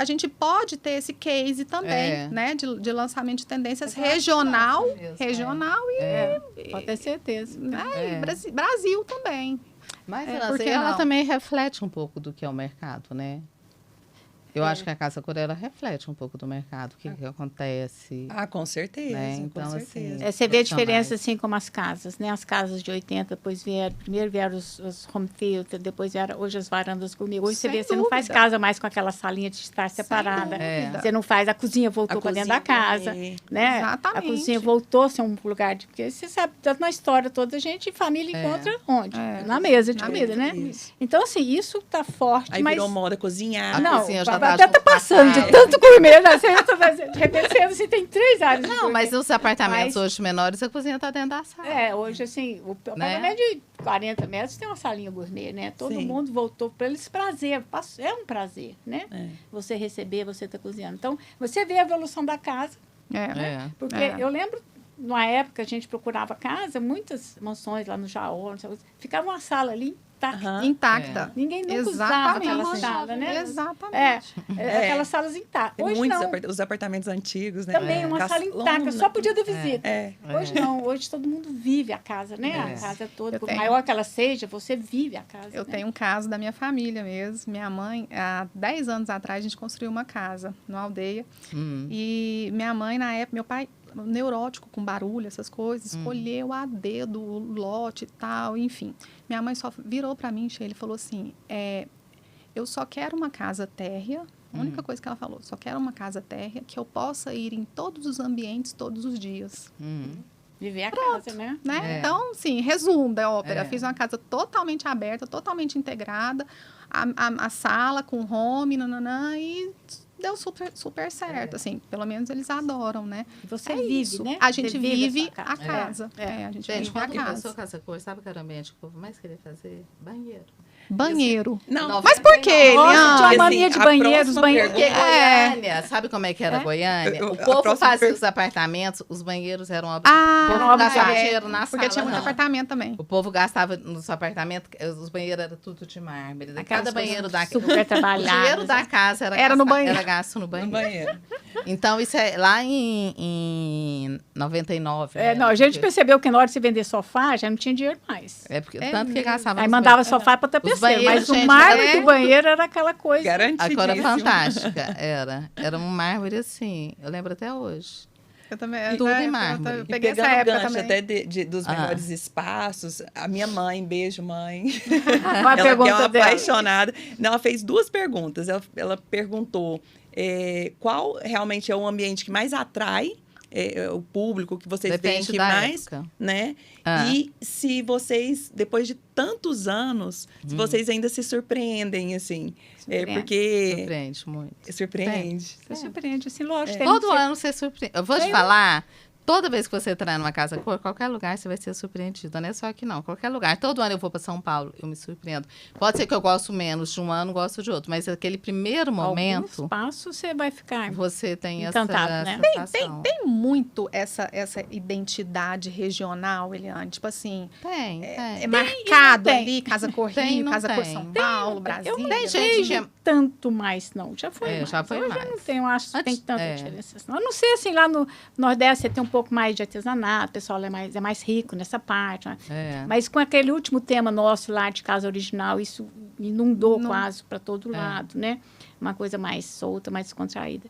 gente pode ter esse case também, né? De lançamento de tendências regional e... Pode ter certeza. Né? E Brasil também. Mas ela também reflete um pouco do que é o mercado, né? Eu acho que a Casa Cor, ela reflete um pouco do mercado, o que acontece. Com certeza, né? Então, com certeza. Assim, você vê a diferença, assim, como as casas, né? As casas de 80, depois primeiro vieram os home theater, depois vieram hoje as varandas comigo. Hoje você não faz casa mais com aquela salinha de estar separada. Você não faz, a cozinha voltou para dentro da casa, né? Exatamente. A cozinha voltou a ser um lugar de... Porque você sabe, tanto na história toda, a gente, família encontra onde? Na mesa de comida, né? Isso. Então, assim, isso tá forte, aí virou moda cozinhar. Não, cozinha já até tá passando de tanto gourmet, né? De repente você tem 3 áreas. Não, mas nos apartamentos hoje menores, a cozinha tá dentro da sala. Hoje, assim, o apartamento de 40 metros tem uma salinha gourmet, né? Todo mundo voltou para eles prazer. É um prazer, né? Você receber, você tá cozinhando. Então, você vê a evolução da casa. Porque eu lembro, numa época, a gente procurava casa, muitas mansões lá no Jaú, ficava uma sala ali intacta. Ninguém nunca usava aquela sala, né? Exatamente. Aquelas salas intactas. Hoje muitos não. Os apartamentos antigos, né? Também, uma sala intacta, só podia dar visita. Hoje não, hoje todo mundo vive a casa, né? A casa toda, por maior que ela seja, você vive a casa. Eu tenho um caso da minha família mesmo. Minha mãe, há 10 anos atrás, a gente construiu uma casa numa aldeia. E minha mãe, na época, meu pai... neurótico com barulho, essas coisas, escolheu a dedo o lote e tal, enfim. Minha mãe só virou para mim, ele falou assim, eu só quero uma casa térrea, a única coisa que ela falou, só quero uma casa térrea que eu possa ir em todos os ambientes, todos os dias. Viver a casa, né? Então, sim, resumo da ópera. Fiz uma casa totalmente aberta, totalmente integrada, a sala com home, e... deu super certo, assim, pelo menos eles adoram, né? Você vive, né? A gente vive a casa. A gente vive a quando casa. começou a Casa Cor, sabe o que era o ambiente que o povo mais queria fazer? Banheiro. Banheiro. Não, mas por quê, Nossa, tinha uma Eliane? mania de banheiros, banheiros. Porque Goiânia, sabe como é que era Goiânia? O povo próxima fazia os apartamentos, os banheiros eram obras. Ah, o povo gastava dinheiro na sala. porque tinha muito não. apartamento também. O povo gastava nos apartamentos, os banheiros eram tudo de mármore. Cada banheiro da casa. Super O trabalhado. dinheiro da casa Era no banheiro. Era gasto no no banheiro. banheiro. Então, isso é lá em 99. Não, a gente percebeu que na hora de você vender sofá, já não tinha dinheiro mais. É porque tanto que gastava. Aí nos mandava banheiros. sofá para outra Os pessoa, banheiros, mas o gente, mármore do banheiro era aquela coisa. Garantidíssimo. A cor era fantástica, era. Era um mármore assim, eu lembro até hoje. Eu também. Tudo em mármore. Eu E peguei essa pegando época gancho também. até dos melhores espaços, a minha mãe, beijo mãe, Qual a ela que é pergunta uma dela? apaixonada. Não, ela fez duas perguntas. Ela perguntou qual realmente é o ambiente que mais atrai o público, que vocês veem Depende que da mais, época. né? Ah. E se vocês, depois de tantos anos, se vocês ainda se surpreendem, assim. Surpreende. Porque... Surpreende muito. Surpreende. Você surpreende, assim, lógico. tem Todo que ser- ano você surpreende. Eu vou te falar, toda vez que você entrar numa casa cor, qualquer lugar você vai ser surpreendido. Não é só aqui, não. Qualquer lugar. Todo ano eu vou para São Paulo, eu me surpreendo. Pode ser que eu gosto menos de um ano, gosto de outro. Mas aquele primeiro Algum momento, espaço você vai ficar... você tem Encantado, essa né? sensação. Tem muito essa identidade regional, Eliane. Tipo assim, Tem. é marcado tem. ali, Casa Cor Tem, Rio, não Casa Cor tem. São Paulo, Brasília. Eu não Tem gente vejo que é- tanto mais, não. Já foi mais. já foi Hoje mais. eu não tenho, acho que tem Antes- tanta é. diferença. Não. A não ser, assim, lá no Nordeste você tem um pouco mais de artesanato, o pessoal é mais rico nessa parte. Né? É. Mas com aquele último tema nosso lá de casa original, isso inundou quase para todo lado, né? Uma coisa mais solta, mais descontraída.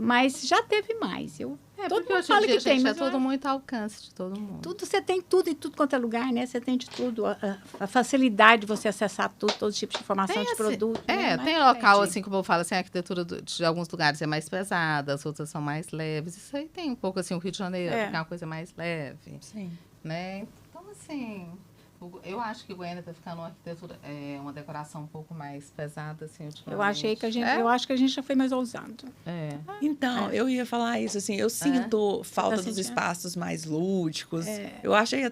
Mas já teve mais. Todo Porque mundo hoje fala em dia, que tem, gente, mas é tudo muito ao alcance de todo mundo. tudo, você tem tudo em tudo quanto é lugar, né? Você tem de tudo. A facilidade de você acessar tudo, todo tipo de informação, Tem de assim- produto. né? Mas tem local, entendi. assim, como eu falo, assim, a arquitetura de alguns lugares é mais pesada, as outras são mais leves. Isso aí tem um pouco, assim, o Rio de Janeiro, que é uma coisa mais leve, Sim. né? Então, assim, eu acho que Goiânia está ficando uma arquitetura, uma decoração um pouco mais pesada, assim, ultimamente. Eu acho que a gente já foi mais ousado. É. Então, eu ia falar isso, assim, eu sinto falta dos sentindo? espaços mais lúdicos. Eu achei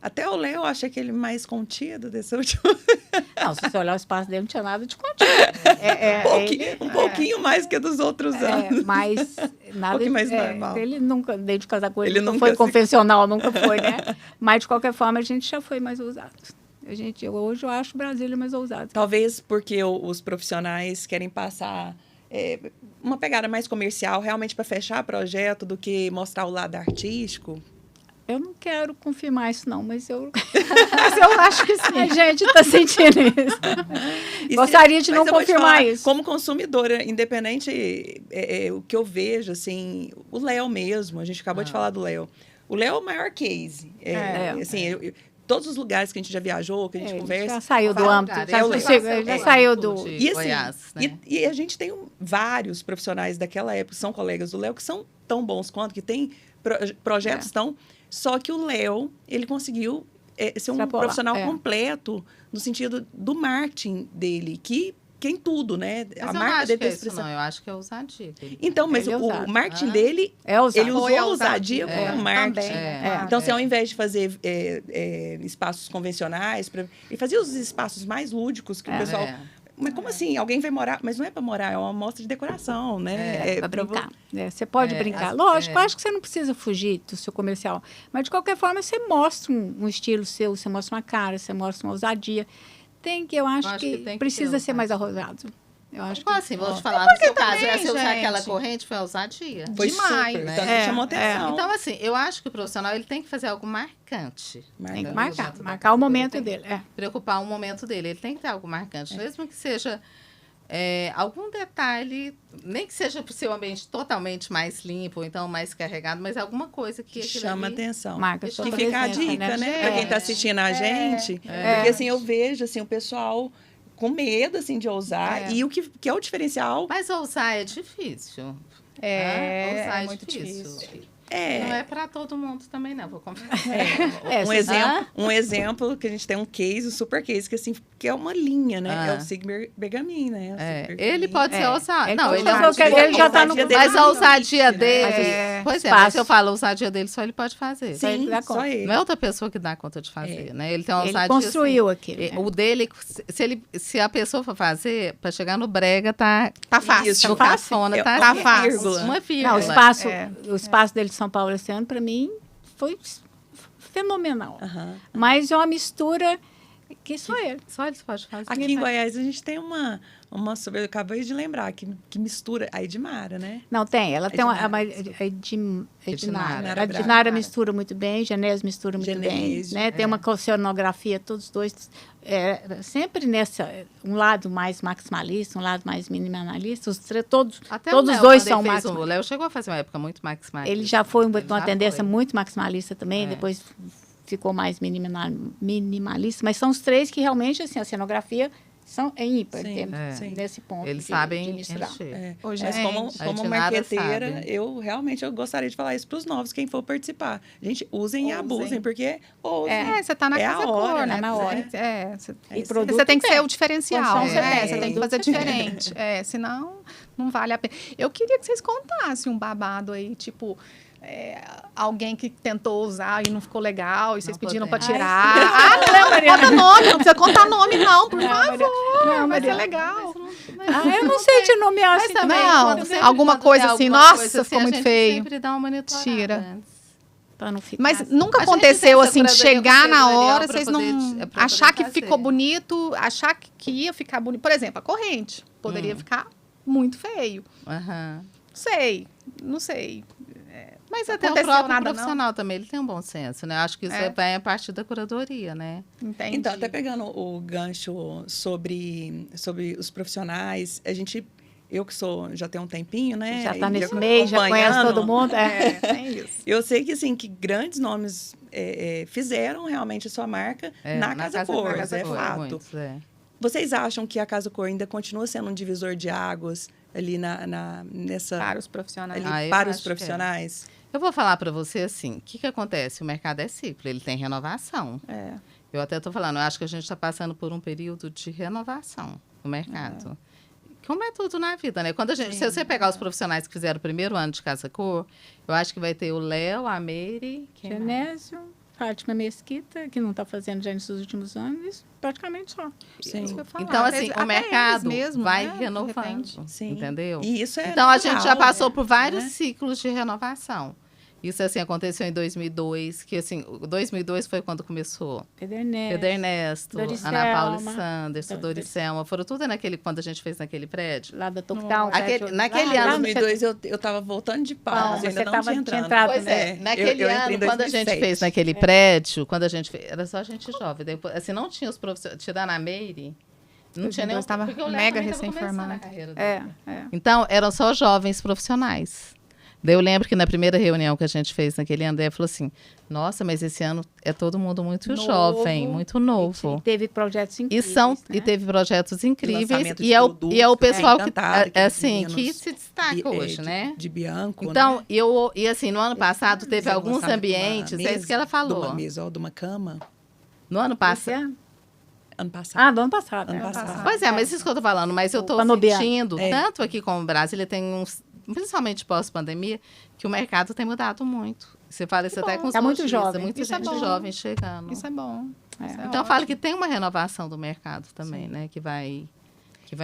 até o Léo, eu achei que ele mais contido desse último. Não, se você olhar o espaço dele, não tinha nada de contigo. Um pouquinho mais que dos outros anos. Mas nada pouquinho mais normal. Ele nunca, desde casar com ele, Ele nunca nunca foi se- convencional, nunca foi, né? Mas, de qualquer forma, a gente já foi mais ousado. Hoje eu acho Brasília mais ousado. Talvez porque os profissionais querem passar uma pegada mais comercial, realmente para fechar projeto, do que mostrar o lado artístico. Eu não quero confirmar isso, não, mas eu acho que sim. A gente está sentindo isso. E Gostaria de mas não eu vou te confirmar falar, isso. Como consumidora, independente, o que eu vejo, assim, o Léo mesmo, a gente acabou de falar do Léo. O Léo é o maior case. Todos os lugares que a gente já viajou, que a gente conversa. Já saiu do Fala, âmbito, cara, já saiu do... de E, assim, Goiás, né? e a gente tem vários profissionais daquela época, que são colegas do Léo, que são tão bons quanto, que têm projetos tão... Só que o Léo, ele conseguiu ser um Extrapolar, profissional completo no sentido do marketing dele, que em tudo, né? Mas a eu não marca acho dele que é tem isso, expressão. não. Eu acho que é ousadia. Então, mas Ele é o ousado. marketing dele, É ousado. ele usou Foi a a ousadia ousadia, como marketing. também. Então, assim, ao invés de fazer espaços convencionais, ele fazia os espaços mais lúdicos que o pessoal... Mas como assim? Alguém vai morar? Mas não é para morar, é uma amostra de decoração, né? Para brincar. Você pode brincar. Lógico, eu acho que você não precisa fugir do seu comercial. Mas, de qualquer forma, você mostra um estilo seu, você mostra uma cara, você mostra uma ousadia. Eu acho que tem que precisa ter ser mais arrojado. Eu acho Tipo que... assim, vou te falar, no seu caso, também, você usar gente. aquela corrente foi ousadia. Foi Demais. super, tanto que chamou atenção. Então, assim, eu acho que o profissional ele tem que fazer algo marcante. Tem que Marcar. marcar o momento dele. Preocupar o momento dele. Ele tem que ter algo marcante. Mesmo que seja algum detalhe, nem que seja para o seu ambiente totalmente mais limpo, ou então mais carregado, mas alguma coisa que chama ali... atenção. Marca Que sua fica a presença, dica, né? né? Para quem está assistindo a gente. Porque, assim, eu vejo, assim, o pessoal com medo, assim, de ousar. E o que é o diferencial... Mas ousar é difícil. Ousar É muito difícil. Não é para todo mundo também, não, vou confessar. Um exemplo que a gente tem um case, super case, que assim, que é uma linha, né? É o Sigmar Bergamin, né? Ele pode ser ousado. Não, ele já tá no... Mas a ousadia dele... Pois mas eu falo, a ousadia dele só ele pode fazer. Sim, só ele. Não é outra pessoa que dá conta de fazer, né? Ele tem uma ousadia... Ele construiu aquilo. O dele, se a pessoa for fazer, para chegar no brega, tá fácil. Isso, no cafona, tá fácil. Uma vírgula. Não, o espaço dele de São Paulo esse ano, para mim, foi fenomenal. Mas é uma mistura que só ele pode fazer. Aqui em Goiás, a gente tem uma eu acabei de lembrar, que mistura a Edmara, né? Não, tem. Ela tem a Edinara mistura muito bem, Genésio mistura muito bem. Né? Tem uma oceanografia, todos os dois. Sempre um lado mais maximalista, um lado mais minimalista. Todos os dois são maximalistas. O Léo chegou a fazer uma época muito maximalista. Ele já foi uma tendência muito maximalista também, depois ficou mais minimalista. Mas são os três que realmente, assim, a cenografia é ímpar nesse ponto. Eles sabem encher. Mas como marqueteira, eu gostaria de falar isso para os novos, quem for participar. Gente, usem e abusem, porque você está na casa cor, né? Na hora. E você tem que ser o diferencial, você tem que fazer diferente. Senão, não vale a pena. Eu queria que vocês contassem um babado aí, tipo... alguém que tentou usar e não ficou legal e vocês pediram para tirar. Não, Mariana. Não precisa contar nome, não, por favor. Não, vai ser legal. Eu não sei te nomear assim também. Não, alguma coisa assim, nossa, ficou muito feio. Sempre dá uma monitorada. Tira. Pra não ficar mas nunca aconteceu assim, de chegar na hora, vocês não achar que ficou bonito, achar que ia ficar bonito. Por exemplo, a corrente poderia ficar muito feio. Não sei. Mas até o próprio profissional também, ele tem um bom senso, né? Acho que isso vai a partir da curadoria, né? Entendi. Então, até pegando o gancho sobre os profissionais, eu que já tenho um tempinho, né? Já está nesse meio, já conhece todo mundo. É isso. Eu sei que, assim, que grandes nomes fizeram realmente a sua marca na Casa Cor, é fato. Muitos, Vocês acham que a Casa Cor ainda continua sendo um divisor de águas ali nessa... Para os profissionais. Para os profissionais? Eu vou falar para você assim, o que acontece? O mercado é ciclo, ele tem renovação. Eu até estou falando, eu acho que a gente está passando por um período de renovação no mercado. Como é tudo na vida, né? Se você pegar os profissionais que fizeram o primeiro ano de Casa Cor, eu acho que vai ter o Léo, a Meire... Genésio, Fátima Mesquita, que não está fazendo já nesses últimos anos, praticamente só. Então, assim, o mercado vai renovando, entendeu? E isso então, a gente já passou por vários ciclos de renovação. Isso, assim, aconteceu em 2002, que, assim, 2002 foi quando começou. Pedro Ernesto, Ana Paula Sanderson, Doricelma, foram tudo quando a gente fez naquele prédio. Lá da Toctal. Naquele ano... Em 2002, eu estava voltando de Palmas, ainda não tinha entrado. Pois naquele ano, quando a gente fez naquele prédio, era só gente jovem. Depois, assim, não tinha os profissionais, tirando a Meire... Não tinha nem... Estava mega recém-formada. Então, eram só jovens profissionais. Daí eu lembro que na primeira reunião que a gente fez naquele ano, ela falou assim, nossa, mas esse ano é todo mundo muito jovem, muito novo. E teve projetos incríveis, E teve projetos incríveis. E é o pessoal que se destaca hoje, né? De Bianco, então, né? E assim, no ano passado teve alguns ambientes, é isso que ela falou. De uma mesa ou de uma cama. No ano passado. Ano passado. Do ano passado. Pois mas isso que eu tô falando, mas eu tô sentindo, tanto aqui como Brasília, tem uns... Principalmente pós-pandemia, que o mercado tem mudado muito. Você fala isso até com os muito jovem. Muita gente jovem chegando. Isso é bom. Então, eu falo que tem uma renovação do mercado também, né? Que vai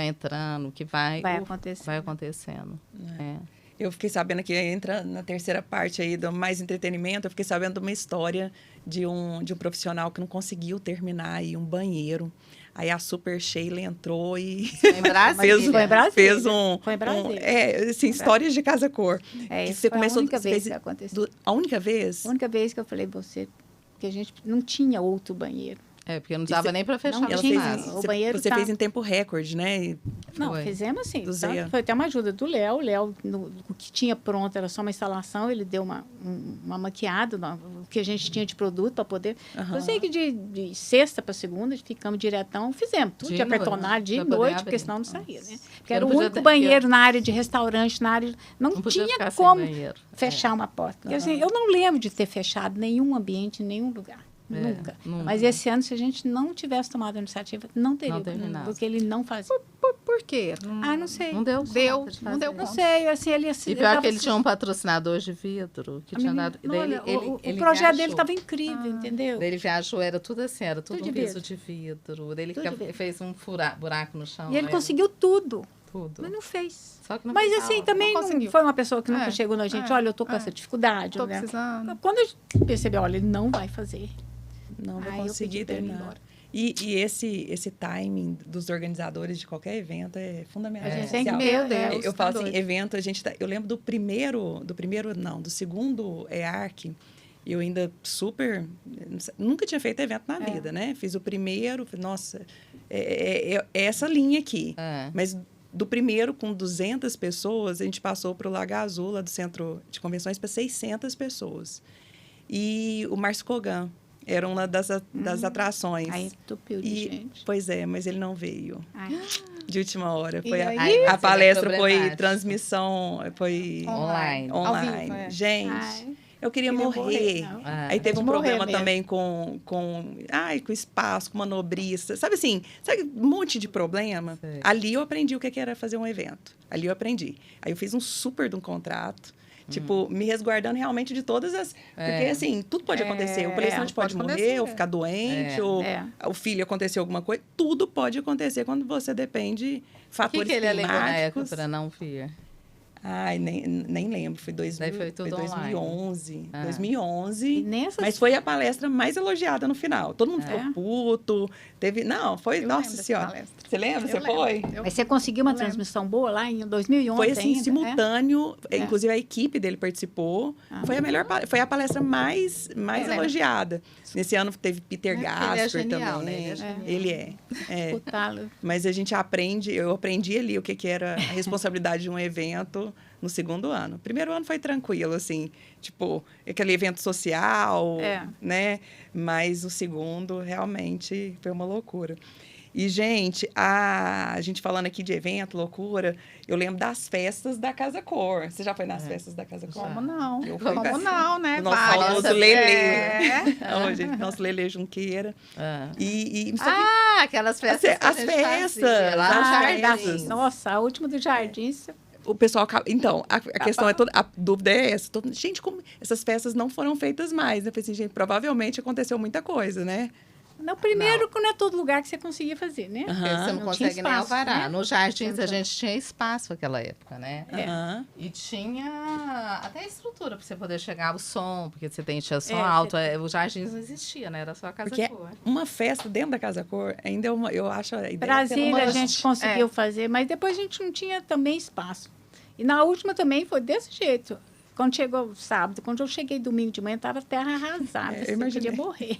entrando, que vai acontecendo. Eu fiquei sabendo que entra na terceira parte aí do mais entretenimento, eu fiquei sabendo de uma história de um profissional que não conseguiu terminar aí um banheiro. Aí a Super Sheila entrou e fez assim, histórias de Casa Cor. Isso foi a única vez que aconteceu. A única vez? A única vez que eu falei que a gente não tinha outro banheiro. Porque não dava nem para fechar não tinha. O banheiro você fez em tempo recorde, né? Não, Foi. fizemos assim. Foi até uma ajuda do Léo. O Léo, o que tinha pronto era só uma instalação, ele deu uma maquiada, o que a gente tinha de produto para poder. Eu sei que de sexta para segunda, ficamos diretão, fizemos tudo de apertonar de noite, porque senão não saía, né? Porque era o único banheiro na área de restaurante, na área. Não tinha como fechar uma porta. Porque, assim, eu não lembro de ter fechado nenhum ambiente, em nenhum lugar. Nunca. Mas esse ano, se a gente não tivesse tomado a iniciativa, não teria. Porque ele não fazia. Por quê? Não sei. Não deu conta. Não sei. Assim, ele, e pior que ele tinha um patrocinador de vidro que tinha dado. O projeto dele estava incrível, entendeu? Ele viajou, era tudo assim, era tudo um piso de vidro. Ele fez um buraco no chão. E ele conseguiu tudo. Mas não fez. Só que não mas assim, também não foi uma pessoa que nunca chegou na gente. Olha, eu tô com essa dificuldade. Tô precisando. Quando a gente percebeu, olha, ele não vai fazer. Não vai conseguir terminar. E esse timing dos organizadores de qualquer evento é fundamental. Meu Deus. Eu falo assim, evento, eu lembro do segundo EARC, eu ainda nunca tinha feito evento na vida, né? Fiz o primeiro, nossa, é essa linha aqui. Mas do primeiro, com 200 pessoas, a gente passou para o Lago Azul, lá do Centro de Convenções, para 600 pessoas. E o Márcio Kogan era uma das atrações. Aí entupiu de gente. Pois é, mas ele não veio. De última hora. A palestra foi transmissão, foi online. Vivo, gente, eu queria morrer. Aí teve um problema também com espaço, com manobrista. Sabe assim, um monte de problema. Sei. Ali eu aprendi o que era fazer um evento. Ali eu aprendi. Aí eu fiz um super de um contrato. Tipo, me resguardando realmente de todas as... Porque, assim, tudo pode acontecer. O palestrante pode morrer, ou ficar doente, ou o filho acontecer alguma coisa. Tudo pode acontecer quando você depende de fatores climáticos. O que ele alegou na época para não vir? Ai, nem lembro. Foi 2011. 2011. Mas foi a palestra mais elogiada no final. Todo mundo ficou puto. Nossa Senhora. Você lembra? Você foi? Mas você conseguiu uma transmissão boa lá em 2011 Foi assim, ainda, simultâneo. Inclusive, a equipe dele participou. Foi a palestra mais elogiada. Nesse ano teve Peter Gasper também. Né? Ele é. Mas a gente eu aprendi ali o que era a responsabilidade de um evento no segundo ano. O primeiro ano foi tranquilo, assim, tipo, aquele evento social, né? Mas o segundo, realmente, foi uma loucura. E, gente, a gente falando aqui de evento, loucura, eu lembro das festas da Casa Cor. Você já foi nas festas da Casa Cor? Como não? Como não, né? O nosso famoso Lelê. Nosso Lelê Junqueira. Aquelas festas As festas. Nossa, a última do Jardim... O pessoal... Então, a questão a dúvida é essa. Gente, como essas festas não foram feitas mais? Eu falei assim, gente, provavelmente aconteceu muita coisa, né? No primeiro, não é todo lugar que você conseguia fazer, né? Você não consegue nem alvará. Né? Nos Jardins, a gente tinha espaço naquela época, né? E tinha até estrutura para você poder chegar ao som, porque você tinha som alto. Os Jardins não existia, né? Era só a Casa Cor. Uma festa dentro da Casa Cor, ainda eu acho a ideia... Brasília a gente conseguiu fazer, mas depois a gente não tinha também espaço. E na última também foi desse jeito. Quando chegou sábado, quando eu cheguei domingo de manhã, estava a terra arrasada. Eu queria morrer.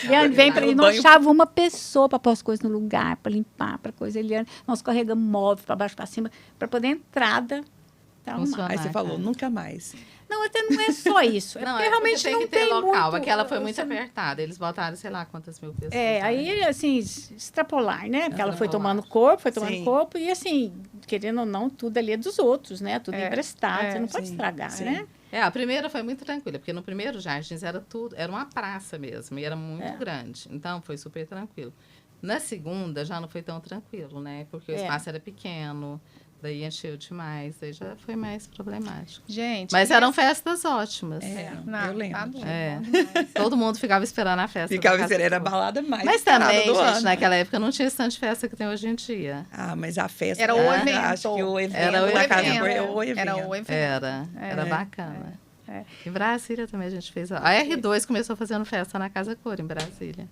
Eliane vem para ele, não achava uma pessoa para pôr as coisas no lugar, para limpar, para coisa. Eliane, nós carregamos móvel para baixo, para cima, para poder entrar. Aí você falou, nunca mais. Não, até não é só isso. É porque realmente tem que ter local. Muito, aquela foi muito apertada. Eles botaram, sei lá, quantas mil pessoas. Aí, assim, extrapolar, né? Porque ela foi tomando corpo, e assim, querendo ou não, tudo ali é dos outros, né? Tudo emprestado, você não pode estragar, né? A primeira foi muito tranquila, porque no primeiro Jardins era uma praça mesmo, e era muito grande. Então, foi super tranquilo. Na segunda, já não foi tão tranquilo, né? Porque o espaço era pequeno. Daí encheu demais, aí já foi mais problemático. Gente, mas eram festas ótimas. Eu lembro. Todo mundo ficava esperando a festa. Era a balada mais mas também, gente, ano. Naquela época não tinha esse tanto de festa que tem hoje em dia. Mas a festa... Era o evento. Acho que o evento da Casa Cor era o evento. Era bacana. Em Brasília também a gente fez. A R2 começou fazendo festa na Casa Cor, em Brasília.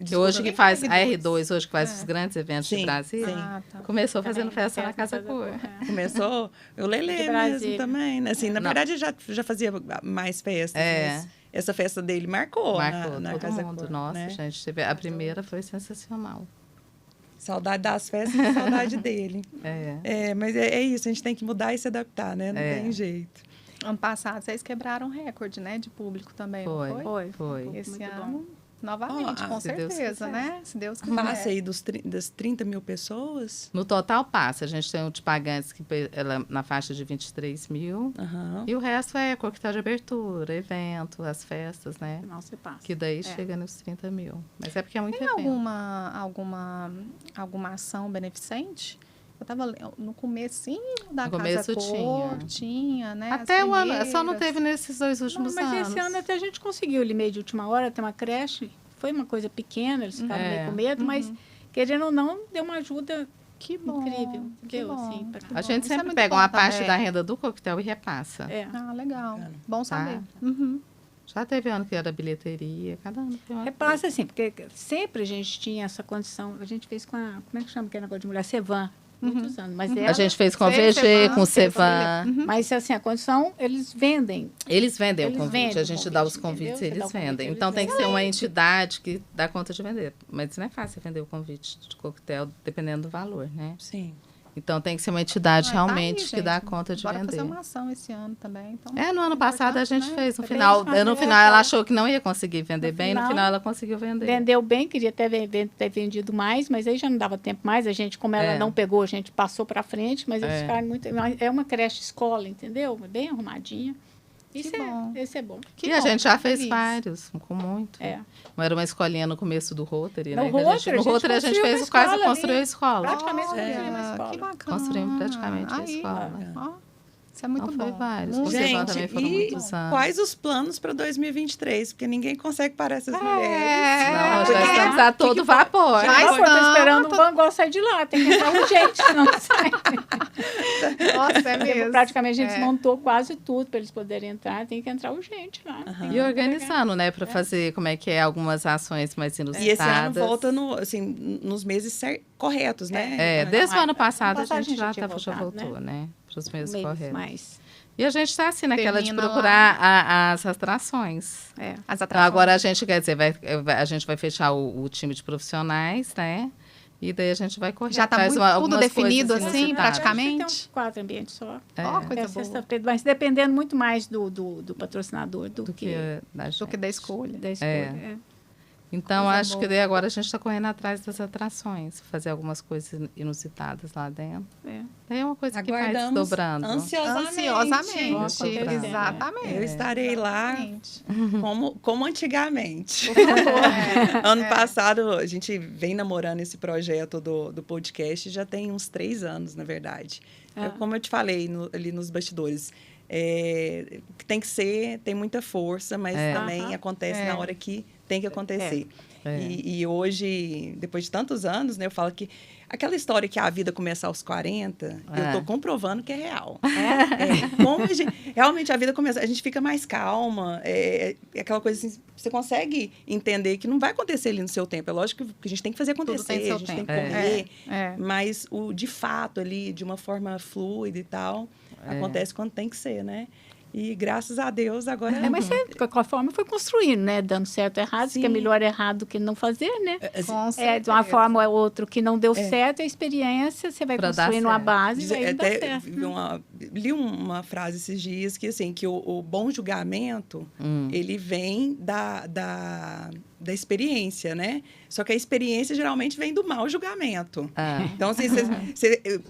Que hoje que faz a R2, hoje que faz os grandes eventos de Brasília. Tá. Começou fazendo festa na Casa Cor. Começou o Lelê mesmo também, né? Assim, na verdade, já fazia mais festas, mas essa festa dele marcou na todo Casa mundo. Cor, Nossa, né? gente, a primeira foi sensacional. Saudade das festas e saudade dele. Mas é isso, a gente tem que mudar e se adaptar, né? Não tem jeito. Ano passado, vocês quebraram recorde, né? De público também, não foi? Foi. Esse Muito ano, novamente, com certeza, né? Se Deus quiser. Passa aí das 30 mil pessoas? No total passa. A gente tem o de pagantes que ela na faixa de 23 mil. E o resto é coquetel de abertura, evento, as festas, né? Nossa, passa. Que daí chega nos 30 mil. Mas é porque é muito Tem evento. alguma ação beneficente? Eu estava no comecinho da No Casa começo Cor, tinha, né? Até as o ano, só não primeiras. teve nesses 2 últimos Mas anos. esse ano até a gente conseguiu ali meio de última hora, ter uma creche. Foi uma coisa pequena, eles ficaram meio com medo, mas querendo ou não, deu uma ajuda Que bom, incrível. que Deu, bom. assim, A gente Isso é sempre muito pega bom uma parte também. da renda do coquetel e repassa. Ah, legal. Bom saber. Já teve ano que era bilheteria, cada ano foi uma Repassa assim, porque sempre a gente tinha essa condição. A gente fez com a. Como é que chama aquele negócio de mulher? Cevan. Muitos anos. Mas A gente fez com a Fez, VG, Cevan, com o fez Cevan. Mas assim, a condição, eles vendem. Eles vendem Eles o convite, vendem a o gente dá os convite, convites e entendeu? eles Você dá o convite, vendem. eles Então tem que ser uma vendem. entidade que dá conta de vender. Mas não é fácil vender o convite de coquetel, dependendo do valor, né? Sim. Então tem que ser uma entidade Tá realmente aí, que dá gente. conta de Bora vender. fazer uma ação esse ano também. Então, No ano passado a gente né? fez. No Foi final, bem, no mas final ela achou que não ia conseguir vender No bem, no final, final ela conseguiu vender. Vendeu bem, queria ter vendido mais, mas aí já não dava tempo mais. A gente, como ela não pegou, a gente passou para frente, mas eles ficaram muito. É uma creche escola, entendeu? Bem arrumadinha. Isso bom. Esse é bom. E a gente já fez feliz. vários, com muito. Era uma escolinha no começo do Rotary, No né? Que Rotary, no Rotary a gente construiu fez uma quase escola construiu a escola. Praticamente construiu uma escola. Que bacana. Construímos praticamente a Aí, escola. ó, isso é muito Então, foi bom. vários. Muito O Cevan Gente, também foram e muitos anos. quais os planos para 2023? Porque ninguém consegue parar essas mulheres. Não, Porque- já estamos a todo vapor. Já Eu tô estamos. esperando o Van Gogh sair de lá. Tem que entrar urgente, senão não sai. Nossa, é Porque mesmo. praticamente a gente desmontou quase tudo para eles poderem entrar. Tem que entrar urgente lá. E organizando, né, para fazer como é que é algumas ações mais inusitadas. E esse ano volta nos meses corretos, né? Desde o ano passado a passado gente já tinha voltou, né? Para os meses corretos. Mas, E a gente está assim, naquela de Termina procurar as atrações. As Então, atrações. agora a gente, quer dizer, a gente vai fechar o time de profissionais, né? E daí a gente vai correr Já está atrás tudo algumas definido coisas assim, inusitadas. praticamente? a gente tem 4 ambientes só. Ó, coisa É boa. sexta-feira, mas dependendo muito mais do patrocinador do que da Do que da escolha. da escolha. Então, Coisa acho boa. que daí agora a gente está correndo atrás das atrações, fazer algumas coisas inusitadas lá dentro. Daí é uma coisa que vai Aguardamos desdobrando. Ansiosamente. Dobrando. Exatamente. Eu estarei lá Exatamente. como antigamente. Ano passado, a gente vem namorando esse projeto do podcast já tem uns 3 anos, na verdade. Como eu te falei ali nos bastidores, tem que ser, tem muita força, mas também acontece na hora que tem que acontecer. E hoje, depois de tantos anos, né, eu falo que aquela história que a vida começa aos 40, eu estou comprovando que é real. Como realmente a vida começa, a gente fica mais calma, aquela coisa assim, você consegue entender que não vai acontecer ali no seu tempo. É lógico que a gente tem que fazer acontecer, tem seu a gente tempo. tem que correr, É. mas de fato ali, de uma forma fluida e tal, acontece quando tem que ser, né? E graças a Deus agora... Mas de qualquer forma foi construindo, né? Dando certo ou errado, que é melhor errado do que não fazer, né? Com De uma forma ou outra que não deu certo, a experiência, você vai Pra dar construindo uma certo. base e vai dar Até certo. li uma frase esses dias que, assim, que o bom julgamento, ele vem da experiência, né? Só que a experiência geralmente vem do mau julgamento. Então, assim,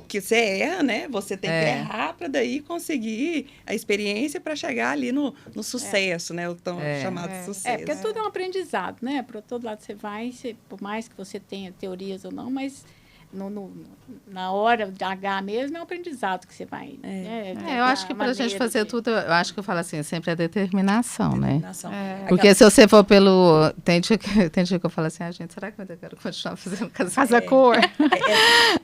que você erra, né? Você tem que errar para daí conseguir a experiência para chegar ali no sucesso, né? O tão chamado sucesso. Porque tudo é um aprendizado, né? Para todo lado você vai, por mais que você tenha teorias ou não, mas na hora de H mesmo, é um aprendizado que você vai. Eu acho que para a gente fazer tudo, eu acho que eu falo assim, sempre é determinação, né? Porque se você for pelo... Tem dia que eu falo assim, gente, será que eu ainda quero continuar fazendo casa-cor?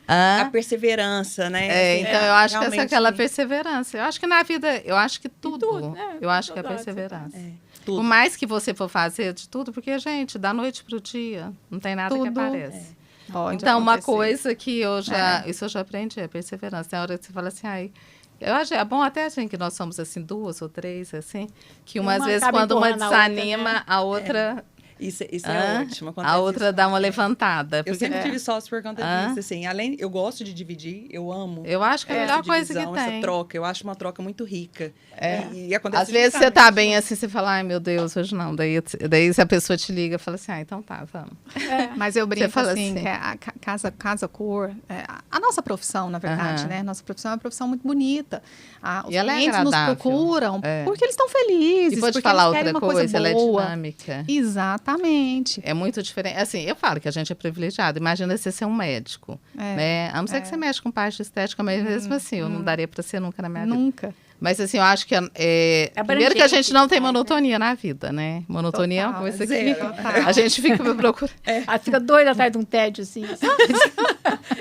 A perseverança, né? Então eu acho que essa é aquela perseverança. Eu acho que na vida, eu acho que tudo eu acho que é perseverança. Por mais que você for fazer de tudo, porque, gente, da noite pro dia, não tem nada que aparece. Então, uma coisa que isso eu já aprendi, é perseverança. Tem hora que você fala assim, eu acho é bom até assim que nós somos assim 2 ou 3, assim, que às vezes quando uma desanima, a outra... Isso é ótimo. A outra dá uma levantada. Eu sempre tive sócio por conta disso, assim. Eu gosto de dividir, eu amo. Eu acho que é a melhor coisa que tem. Essa troca, eu acho uma troca muito rica. E acontece às vezes você tá bem assim, você fala, ai meu Deus, hoje não. Daí se a pessoa te liga, fala assim, então tá, vamos. Mas eu brinco assim, que a casa cor, a nossa profissão, na verdade, né? Nossa profissão é uma profissão muito bonita. Os clientes nos procuram porque eles estão felizes. E vou te falar outra coisa, ela é dinâmica. Exatamente. É muito diferente. Assim, eu falo que a gente é privilegiado. Imagina você ser um médico, né? A não ser que você mexe com parte estética, mas mesmo assim, eu não daria para ser nunca na minha vida. Nunca. Mas assim, eu acho que primeiro que a gente não tem monotonia na vida, né? Monotonia é uma coisa que a gente fica procurando. Fica doida atrás de um tédio, assim.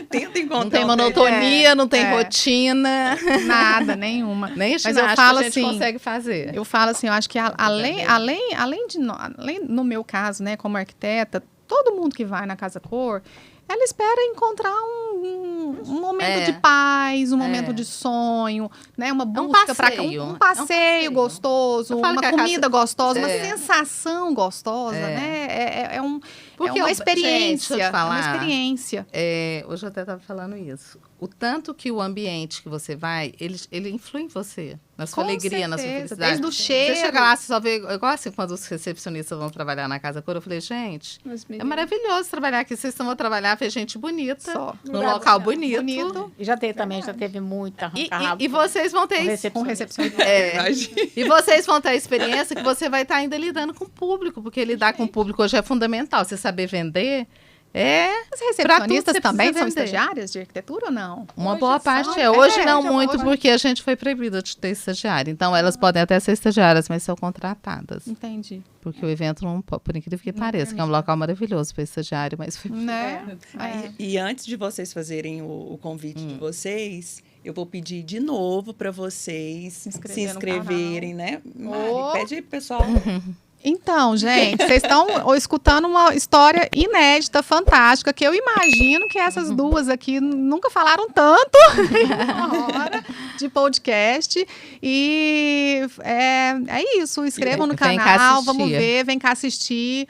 Tenta encontrar. Não tem monotonia, não tem rotina. Nada, nenhuma. Nem mas eu falo que a gente consegue fazer. Eu falo assim, eu acho que além no meu caso, né, como arquiteta, todo mundo que vai na Casa Cor, ela espera encontrar um momento de paz, um momento de sonho, né? Uma busca para um passeio gostoso, uma comida gostosa, uma sensação gostosa, né? É uma experiência. Gente, uma experiência. Hoje eu até estava falando isso. O tanto que o ambiente que você vai, ele influi em você. Na sua alegria, na sua felicidade. Desde o cheiro. Você chega lá, você só vê... Igual assim, quando os recepcionistas vão trabalhar na Casa Cor, eu falei, gente, é maravilhoso trabalhar aqui. Vocês estão a trabalhar, ver gente bonita, num local bonito. E já teve muita arranca-rabo. E vocês vão ter... Com recepcionista. E vocês vão ter a experiência que você vai estar ainda lidando com o público, porque lidar com o público hoje é fundamental. Você saber vender... As recepcionistas também são estagiárias de arquitetura ou não? Uma boa parte Hoje não muito, porque a gente foi proibida de ter estagiária. Então, elas podem até ser estagiárias, mas são contratadas. Entendi. Porque o evento, por incrível que pareça, que é um local maravilhoso para estagiário, mas foi... E antes de vocês fazerem o convite de vocês... Eu vou pedir de novo para vocês se inscreverem, né? Mari, pede aí pro pessoal... Então, gente, vocês estão escutando uma história inédita, fantástica, que eu imagino que essas duas aqui nunca falaram tanto em uma hora de podcast. E é isso, inscrevam no canal, vamos ver, vem cá assistir.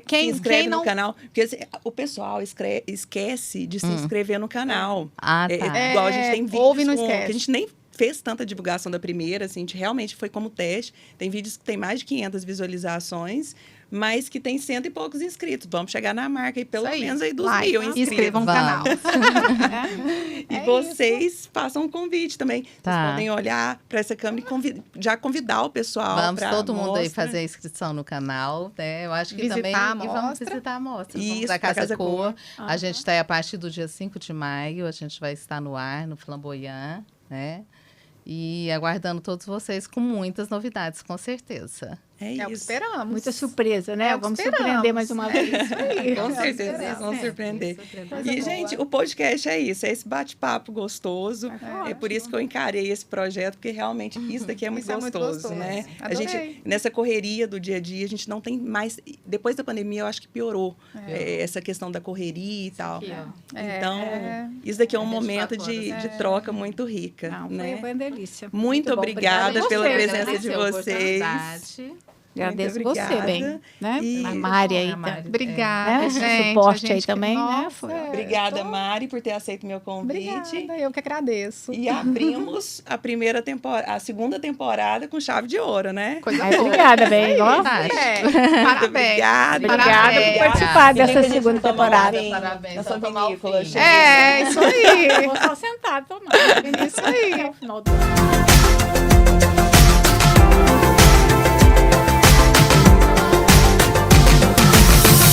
Quem inscreve no canal, porque o pessoal esquece de se inscrever no canal. Igual a gente tem vídeos ouve, não esquece. Que a gente nem fez tanta divulgação da primeira, assim, a gente realmente foi como teste. Tem vídeos que tem mais de 500 visualizações, mas que tem 100 e poucos inscritos. Vamos chegar na marca aí, pelo menos aí dos 1000 inscritos. Inscrevam no canal. E vocês façam um convite também. Vocês podem olhar para essa câmera e já convidar o pessoal. Vamos todo mundo aí fazer a inscrição no canal, né? Eu acho que visitar também... E vamos visitar a mostra. Isso, da Casa Cor. A gente está aí a partir do dia 5 de maio. A gente vai estar no ar, no Flamboyant, né? E aguardando todos vocês com muitas novidades, com certeza. É isso. O que esperamos. Muita surpresa, né? Vamos surpreender mais uma vez. Com certeza, vocês vão surpreender. E, gente, o podcast é isso, é esse bate-papo gostoso. É por isso que eu encarei esse projeto, porque realmente isso daqui é muito gostoso, né? A gente, nessa correria do dia a dia, a gente não tem mais... Depois da pandemia, eu acho que piorou essa questão da correria e tal. Então, isso daqui é um momento de troca muito rica. Foi uma delícia. Muito obrigada pela presença de vocês. Agradeço você, bem, né? A Mari aí. Obrigada, gente. Suporte aí também, né? Obrigada, Mari, por ter aceito meu convite. Obrigada, eu que agradeço. E abrimos a segunda temporada com chave de ouro, né? Obrigada, bem. Parabéns. Obrigada por participar dessa segunda temporada. Parabéns. Nessa vinícola. Isso aí. Vou só sentar, tomar. Isso aí. Até o final do ano.